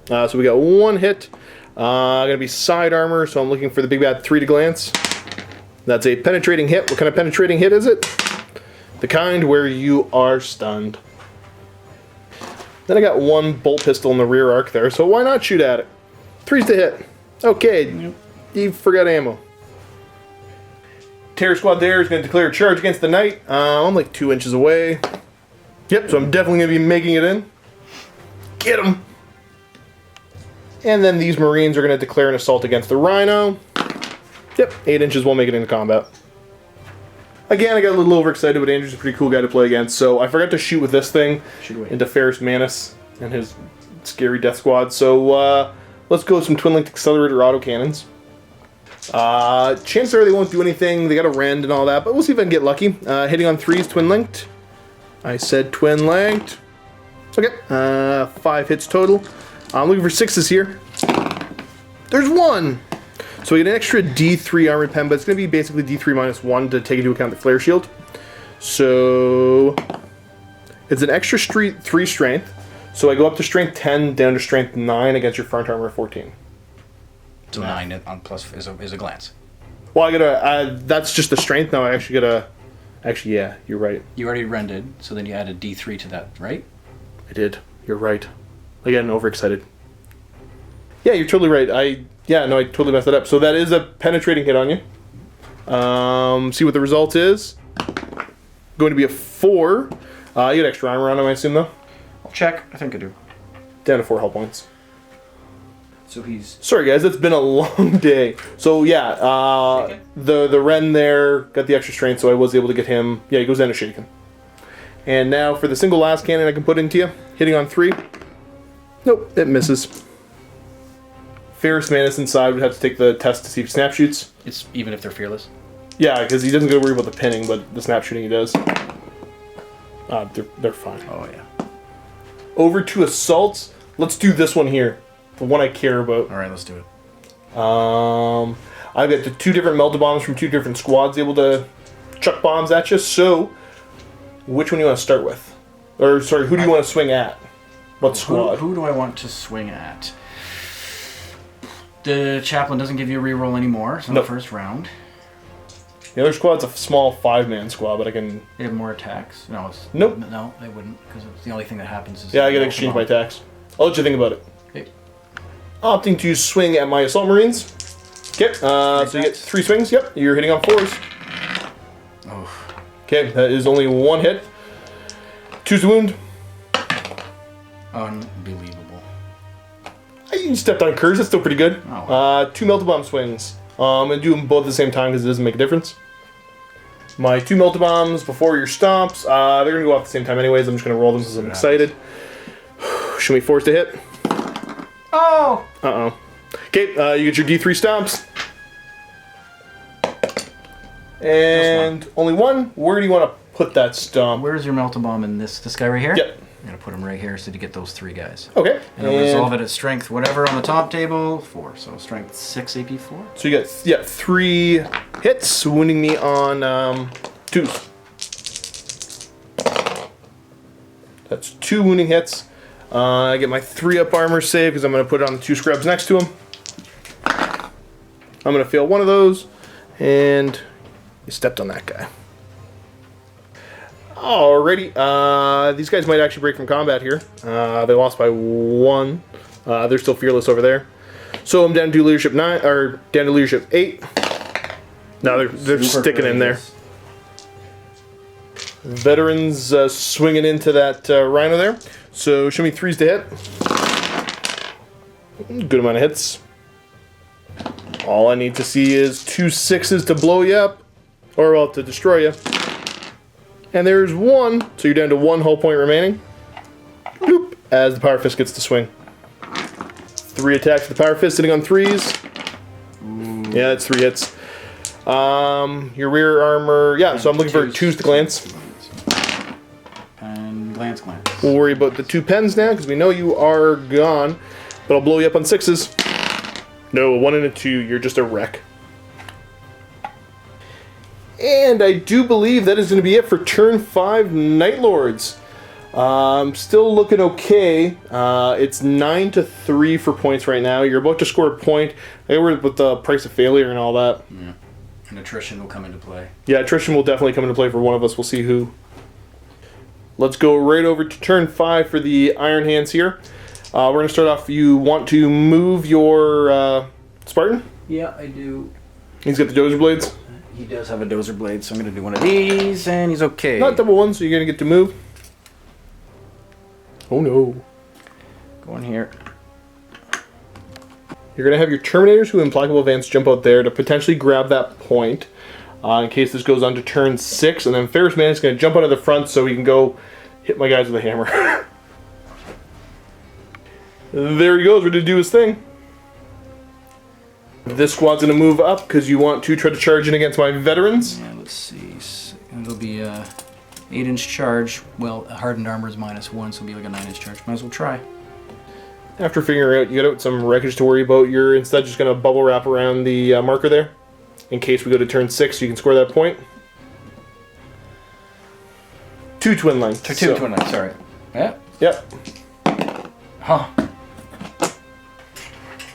So we got 1 hit. Gonna be side armor, so I'm looking for the big bad 3 to glance. That's a penetrating hit. What kind of penetrating hit is it? The kind where you are stunned. Then I got 1 bolt pistol in the rear arc there, so why not shoot at it? 3's to hit. Okay, you forgot ammo. Terror Squad there is going to declare a charge against the knight. I'm like 2 inches away. Yep, so I'm definitely going to be making it in. Get him! And then these Marines are going to declare an assault against the Rhino. Yep, 8 inches won't make it into combat. Again, I got a little overexcited, but Andrew's a pretty cool guy to play against, so I forgot to shoot with this thing into Ferus Manus and his scary death squad. So let's go with some twin-linked accelerator autocannons. Chances are they won't do anything. They got a rend and all that, but we'll see if I can get lucky. Hitting on 3s, twin-linked. I said twin-linked. Okay, 5 hits total. I'm looking for 6s here. There's 1! So we get an extra D3 armored pen, but it's going to be basically D3 -1 to take into account the flare shield. So it's an extra 3 strength. So I go up to strength 10, down to strength 9 against your front armor of 14. So 9 on plus is a glance. Well, I gotta. That's just the strength. Now I actually gotta. Actually, yeah, you're right. You already rendered, so then you added D3 to that, right? I did. You're right. Again, overexcited. Yeah, you're totally right. I totally messed that up. So that is a penetrating hit on you. See what the result is. Going to be a 4. You get extra armor on him, I assume, though. I'll check. I think I do. Down to 4 health points. So he's... Sorry, guys. It's been a long day. So yeah, the Ren there got the extra strength, so I was able to get him. Yeah, he goes down to shaken. And now for the single last cannon I can put into you, hitting on 3. Nope, it misses. Ferus Manus inside would have to take the test to see if snap shoots. It's even if they're fearless? Yeah, because he doesn't go worry about the pinning, but the snap shooting he does. They're fine. Oh, yeah. Over to assaults. Let's do this one here. The one I care about. Alright, let's do it. I've got the 2 different melta bombs from 2 different squads able to chuck bombs at you. So, which one do you want to start with? Or, sorry, who do you want to swing at? What squad? Who do I want to swing at? The chaplain doesn't give you a reroll anymore, so Nope. the first round. The other squad's a small 5-man squad, but I can... They have more attacks. No, Nope. No, they wouldn't, because the only thing that happens is... Yeah, I gotta exchange my attacks. I'll let you think about it. Okay. Opting to swing at my assault marines. Okay, so you get 3 swings. Yep, you're hitting on 4s. Oh. Okay, that is only 1 hit. 2's the wound. Unbelievable. You stepped on curse, that's still pretty good. Oh. 2 melta bomb swings. And do them both at the same time because it doesn't make a difference. My 2 melta bombs before your stomps. They're gonna go off at the same time anyways. I'm just gonna roll them because I'm excited. Show me 4s to hit. Oh! Uh-oh. Okay, you get your D3 stomps. And only 1. Where do you want to put that stomp? Where's your melta bomb in this guy right here? Yep. I'm gonna put him right here so to get those 3 guys. Okay. And I'll resolve it at strength whatever on the top table. 4, so strength 6 AP 4. So you got 3 hits, wounding me on 2s. That's 2 wounding hits. I get my 3-up armor save because I'm going to put it on the 2 scrubs next to him. I'm going to fail one of those, and you stepped on that guy. Alrighty, these guys might actually break from combat here. They lost by 1. They're still fearless over there. So I'm down to leadership 9, or down to leadership 8. No, they're sticking in there. Veterans swinging into that rhino there. So show me 3s to hit. Good amount of hits. All I need to see is 2 6s to blow you up, or well, to destroy you. And there's 1, so you're down to 1 hull point remaining. Boop, as the Power Fist gets to swing. 3 attacks with the Power Fist, sitting on 3s. Yeah, that's 3 hits. Your rear armor, yeah, so I'm looking for 2s to glance. And glance. We'll worry about the 2 pens now, because we know you are gone. But I'll blow you up on 6s. No, a 1 and a 2, you're just a wreck. And I do believe that is going to be it for turn 5 Night Lords. Still looking okay. It's 9-3 for points right now. You're about to score a point. I worry with the price of failure and all that. Yeah. And attrition will come into play. Yeah, attrition will definitely come into play for one of us. We'll see who. Let's go right over to turn 5 for the Iron Hands here. We're going to start off. You want to move your Spartan? Yeah, I do. He's got the Dozer Blades. He does have a dozer blade, so I'm going to do one of these, and he's okay. Not double 1, so you're going to get to move. Oh no. Go in here. You're going to have your Terminators who Implacable Advance jump out there to potentially grab that point in case this goes on to turn 6. And then Ferus Manus is going to jump out of the front so he can go hit my guys with a hammer. There he goes, ready to do his thing. This squad's going to move up because you want to try to charge in against my veterans. Yeah, let's see. It'll be a 8-inch charge. Well, hardened armor is -1, so it'll be like a 9-inch charge. Might as well try. After figuring out you got some wreckage to worry about, you're instead just going to bubble wrap around the marker there in case we go to turn 6 so you can score that point. 2 twin lengths. Two twin lengths, sorry. Yeah? Yep. Huh.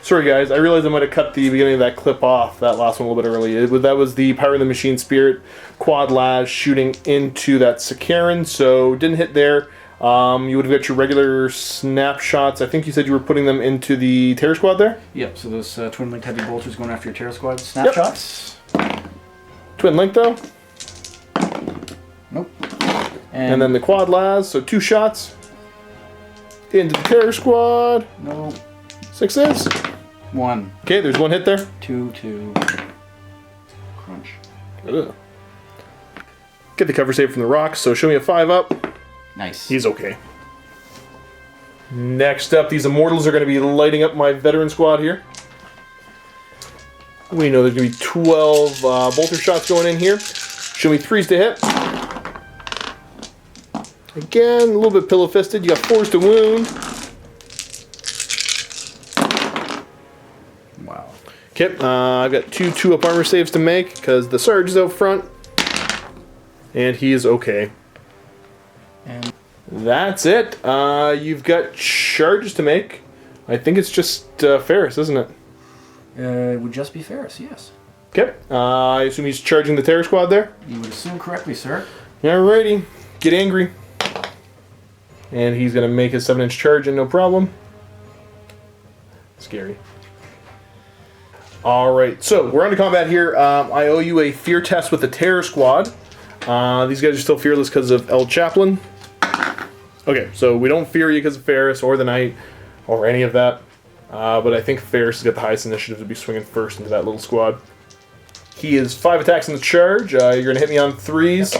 Sorry guys, I realized I might have cut the beginning of that clip off, that last one a little bit early. That was the Power of the Machine Spirit quad las shooting into that Sakaran, so didn't hit there. You would have got your regular snapshots. I think you said you were putting them into the Terror Squad there? Yep, so those twin linked heavy bolters going after your Terror Squad snapshots. Yep. Twin link though. Nope. And then the quad las, so 2 shots. Into the Terror Squad. No. 6s. 1. Okay, there's 1 hit there. 2. Crunch. Ugh. Get the cover save from the rocks, so show me a 5 up. Nice. He's okay. Next up, these Immortals are going to be lighting up my veteran squad here. We know there's going to be 12 bolter shots going in here. Show me 3s to hit. Again, a little bit pillow-fisted. You got 4s to wound. Wow. Okay, I've got 2 2-up armor saves to make because the Sarge is out front. And he is okay. And That's it. You've got charges to make. I think it's just Ferus, isn't it? it would just be Ferus, yes. Okay. I assume he's charging the Terror Squad there? You would assume correctly, sir. Alrighty. Get angry. And he's going to make his 7-inch charge and no problem. Scary. Alright, so we're on to combat here. I owe you a fear test with the Terror Squad. These guys are still fearless because of El Chaplain. Okay, so we don't fear you because of Ferus or the Knight or any of that. But I think Ferus has got the highest initiative to be swinging first into that little squad. He is 5 attacks in the charge. You're going to hit me on 3s.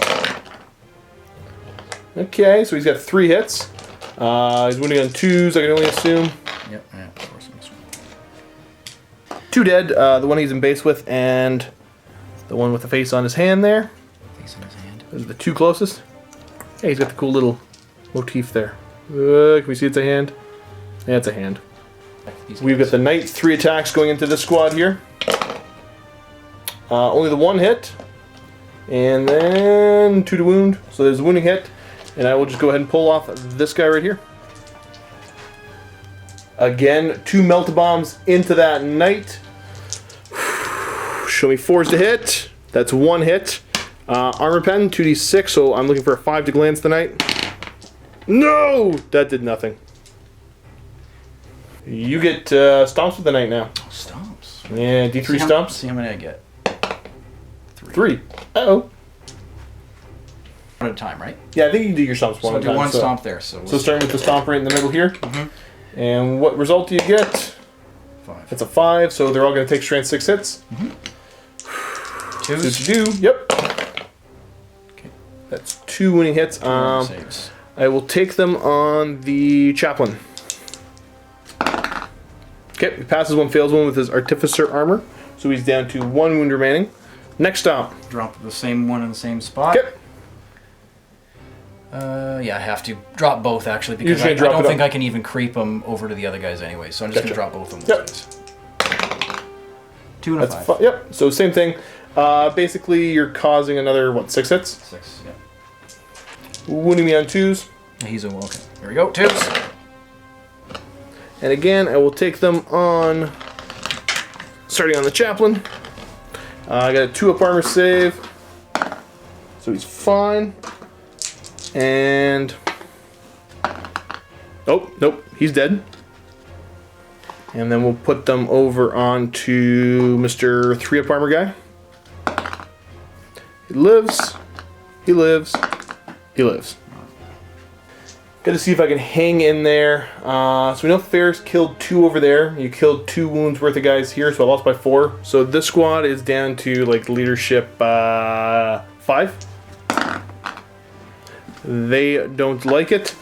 Okay, so he's got 3 hits. He's winning on 2s, I can only assume. Yep, yeah, of course. 2 dead, the one he's in base with, and the one with the face on his hand there. Face in his hand. Those are the 2 closest. Hey, he's got the cool little motif there. Can we see it's a hand? Yeah, it's a hand. We've got the Knight, 3 attacks going into this squad here. Only the 1 hit. And then 2 to wound. So there's a wounding hit. And I will just go ahead and pull off this guy right here. Again, 2 melt-bombs into that Knight. Show me 4s to hit. That's 1 hit. Armor pen, 2d6, so I'm looking for a 5 to glance tonight. No! That did nothing. You get stomps with the Knight now. Stomps. Yeah, d3 stomps. See how many I get. 3. Uh-oh. One at a time, right? Yeah, I think you can do your stomps one So at a I do time. one so. stomp there. So So starting with the stomp right in the middle here. And what result do you get? 5. It's a 5, so they're all going to take strength 6 hits. 2s. Two to do. Yep. Okay. That's 2 wounding hits. Saves. I will take them on the chaplain. Okay, he passes one, fails one with his artificer armor. So he's down to 1 wound remaining. Next stop. Drop the same one in the same spot. Okay. Yeah, I have to drop both actually You're because just I gonna drop don't it think up. I can even creep them over to the other guys anyway. So I'm just Gotcha. gonna drop both of them. Yep. Guys. 2 and a That's 5. Yep. So same thing. Basically, you're causing another, what, 6 hits? 6. Yeah. Wounding me on 2s. He's a okay. Here we go. 2s. And again, I will take them on, starting on the chaplain. I got a 2-up armor save. So he's fine. And... oh, nope, he's dead. And then we'll put them over onto Mr. 3-up armor guy. He lives. He lives. He lives. Got to see if I can hang in there. So we know Ferus killed 2 over there. You killed 2 wounds worth of guys here, so I lost by 4. So this squad is down to like leadership 5. They don't like it.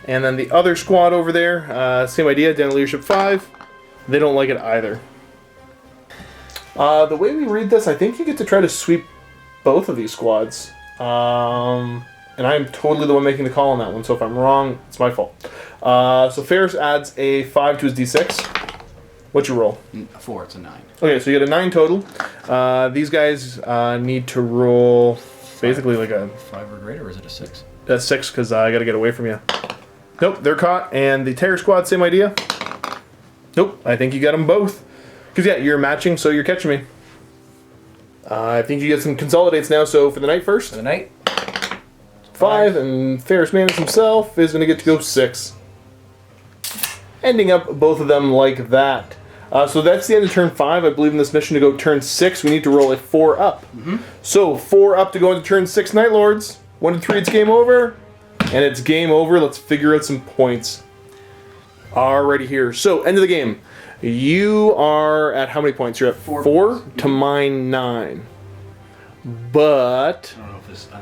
And then the other squad over there, same idea, down to leadership 5. They don't like it either. The way we read this, I think you get to try to sweep both of these squads. And I'm totally the one making the call on that one, so if I'm wrong, it's my fault. So Ferus adds a 5 to his d6. What's your roll? 4. It's a 9. Okay, so you get a 9 total. These guys need to roll basically like a 5 or greater, or is it a 6? 6 because I got to get away from you. Nope, they're caught. And the Terror Squad, same idea. Nope, I think you got them both. Because, yeah, you're matching, so you're catching me. I think you get some consolidates now, so for the night first. For the night. 5, and Ferus Manus himself is going to get to go 6. Ending up both of them like that. So that's the end of turn 5. I believe in this mission to go turn 6, we need to roll a 4 up. So 4 up to go into turn 6, Night Lords. 1 to 3, it's game over. And it's game over. Let's figure out some points. Alrighty here. So, end of the game. You are at how many points? You're at 4 to mine 9. But I don't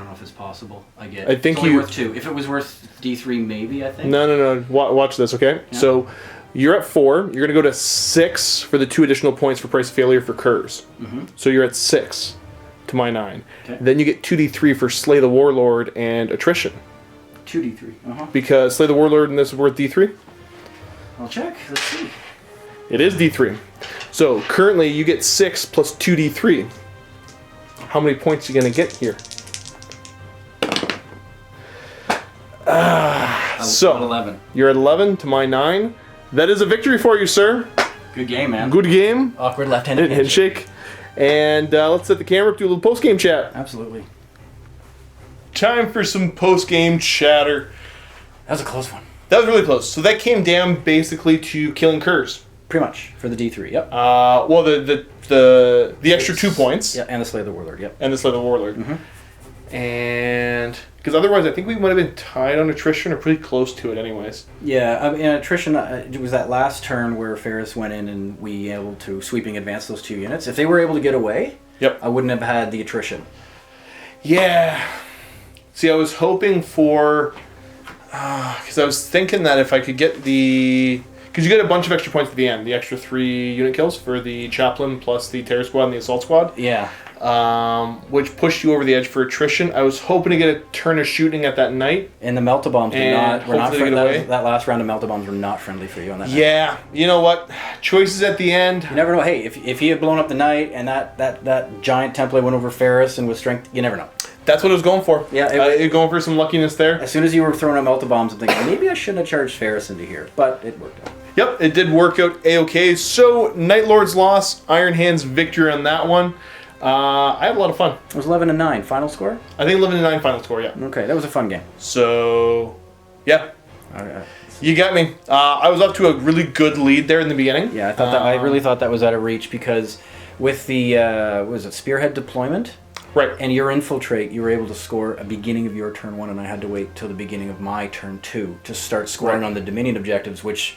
know if it's possible. I think it's only you- worth 2. If it was worth D3, maybe I think. no. Watch this, okay? Yeah. So you're at 4. You're going to go to 6 for the 2 additional points for price of failure for Kurz. So you're at 6 to my 9. Okay. Then you get 2d3 for Slay the Warlord and Attrition. 2D3. Because Slay the Warlord and this is worth d3. I'll check. Let's see. It is d3. So currently you get 6 plus 2d3. How many points are you going to get here? So 11. you're at 11 to my 9. That is a victory for you, sir. Good game, man. Good game. Awkward left-handed Handshake. And let's set the camera up, do a little post-game chat. Absolutely. Time for some post-game chatter. That was a close one. That was really close. So that came down basically to killing Kurz. Pretty much for the D3. Yep. Well, the extra 2 points. Yeah, and the Slay of the Warlord. Yep. And the Slay of the Warlord. And because otherwise, I think we might have been tied on attrition or pretty close to it, anyways. Yeah, I mean, attrition. It was that last turn where Ferus went in and we able to sweeping advance those 2 units. If they were able to get away, Yep. I wouldn't have had the attrition. Yeah. See, I was hoping for, because I was thinking that if I could get the, because you get a bunch of extra points at the end, the extra 3 unit kills for the chaplain plus the terror squad and the assault squad. Yeah. Which pushed you over the edge for attrition. I was hoping to get a turn of shooting at that night. And the melta-bombs were And not hopefully friendly. get away. That last round of melta-bombs were not friendly for you on that night. Yeah, you know what? Choices at the end. You never know. Hey, if he had blown up the knight and that giant template went over Ferus and with strength, you never know. That's what I was going for. Yeah, you're going for some luckiness there. As soon as you were throwing out melta-bombs, I'm thinking, maybe I shouldn't have charged Ferus into here. But it worked out. Yep, it did work out A-okay. So, Night Lord's loss, Iron Hand's victory on that one. I had a lot of fun. It was 11-9. Final score? I think 11-9 final score, yeah. Okay, that was a fun game. So, yeah. You got me. I was up to a really good lead there in the beginning. Yeah, I thought that. I really thought that was out of reach because with the spearhead deployment, Right. and your infiltrate, you were able to score a beginning of your turn 1, and I had to wait till the beginning of my turn 2 to start scoring on the Dominion objectives, which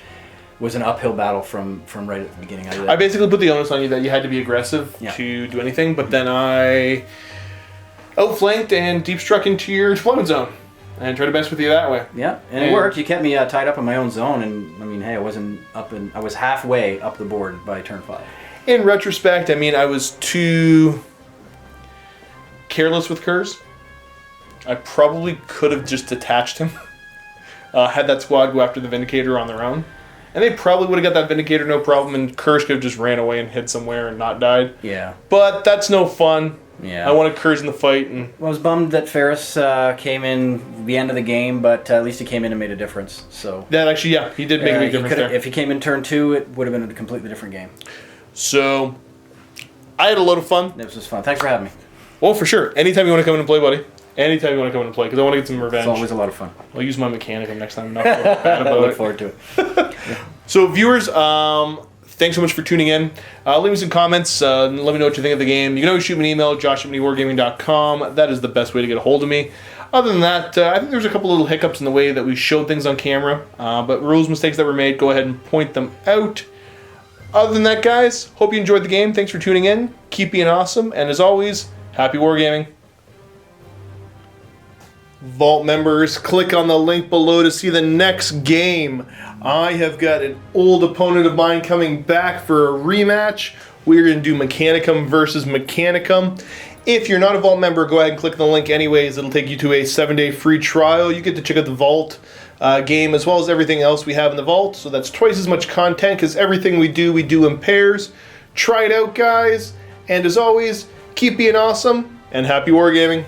was an uphill battle from right at the beginning. I basically put the onus on you that you had to be aggressive Yeah. to do anything, but then I outflanked and deep struck into your deployment zone. And try to best with you that way. Yeah, and it worked. You kept me tied up in my own zone, and I mean, hey, I was halfway up the board by turn 5. In retrospect, I mean, I was too careless with Kurz. I probably could have just detached him. Had that squad go after the Vindicator on their own. And they probably would have got that Vindicator no problem, and Kurz could have just ran away and hid somewhere and not died. Yeah. But that's no fun. Yeah. I wanted Kurz in the fight. And I was bummed that Ferus came in the end of the game, but at least he came in and made a difference. So that actually, yeah, he did make a big difference there. If he came in turn 2, it would have been a completely different game. So, I had a lot of fun. This was fun. Thanks for having me. Well, for sure. Anytime you want to come in and play, buddy. Anytime you want to come in and play, because I want to get some revenge. It's always a lot of fun. I'll use my Mechanicum next time. Not feel bad I about look it. forward to it. So, viewers, thanks so much for tuning in. Leave me some comments. Let me know what you think of the game. You can always shoot me an email, josh@miniwargaming.com. That is the best way to get a hold of me. Other than that, I think there's a couple little hiccups in the way that we showed things on camera. But rules mistakes that were made, go ahead and point them out. Other than that, guys, hope you enjoyed the game. Thanks for tuning in. Keep being awesome. And as always, happy wargaming. Vault members, click on the link below to see the next game. I have got an old opponent of mine coming back for a rematch. We're going to do Mechanicum versus Mechanicum. If you're not a Vault member, go ahead and click the link anyways. It'll take you to a 7-day free trial. You get to check out the Vault game as well as everything else we have in the Vault. So that's twice as much content because everything we do in pairs. Try it out, guys. And as always, keep being awesome and happy wargaming.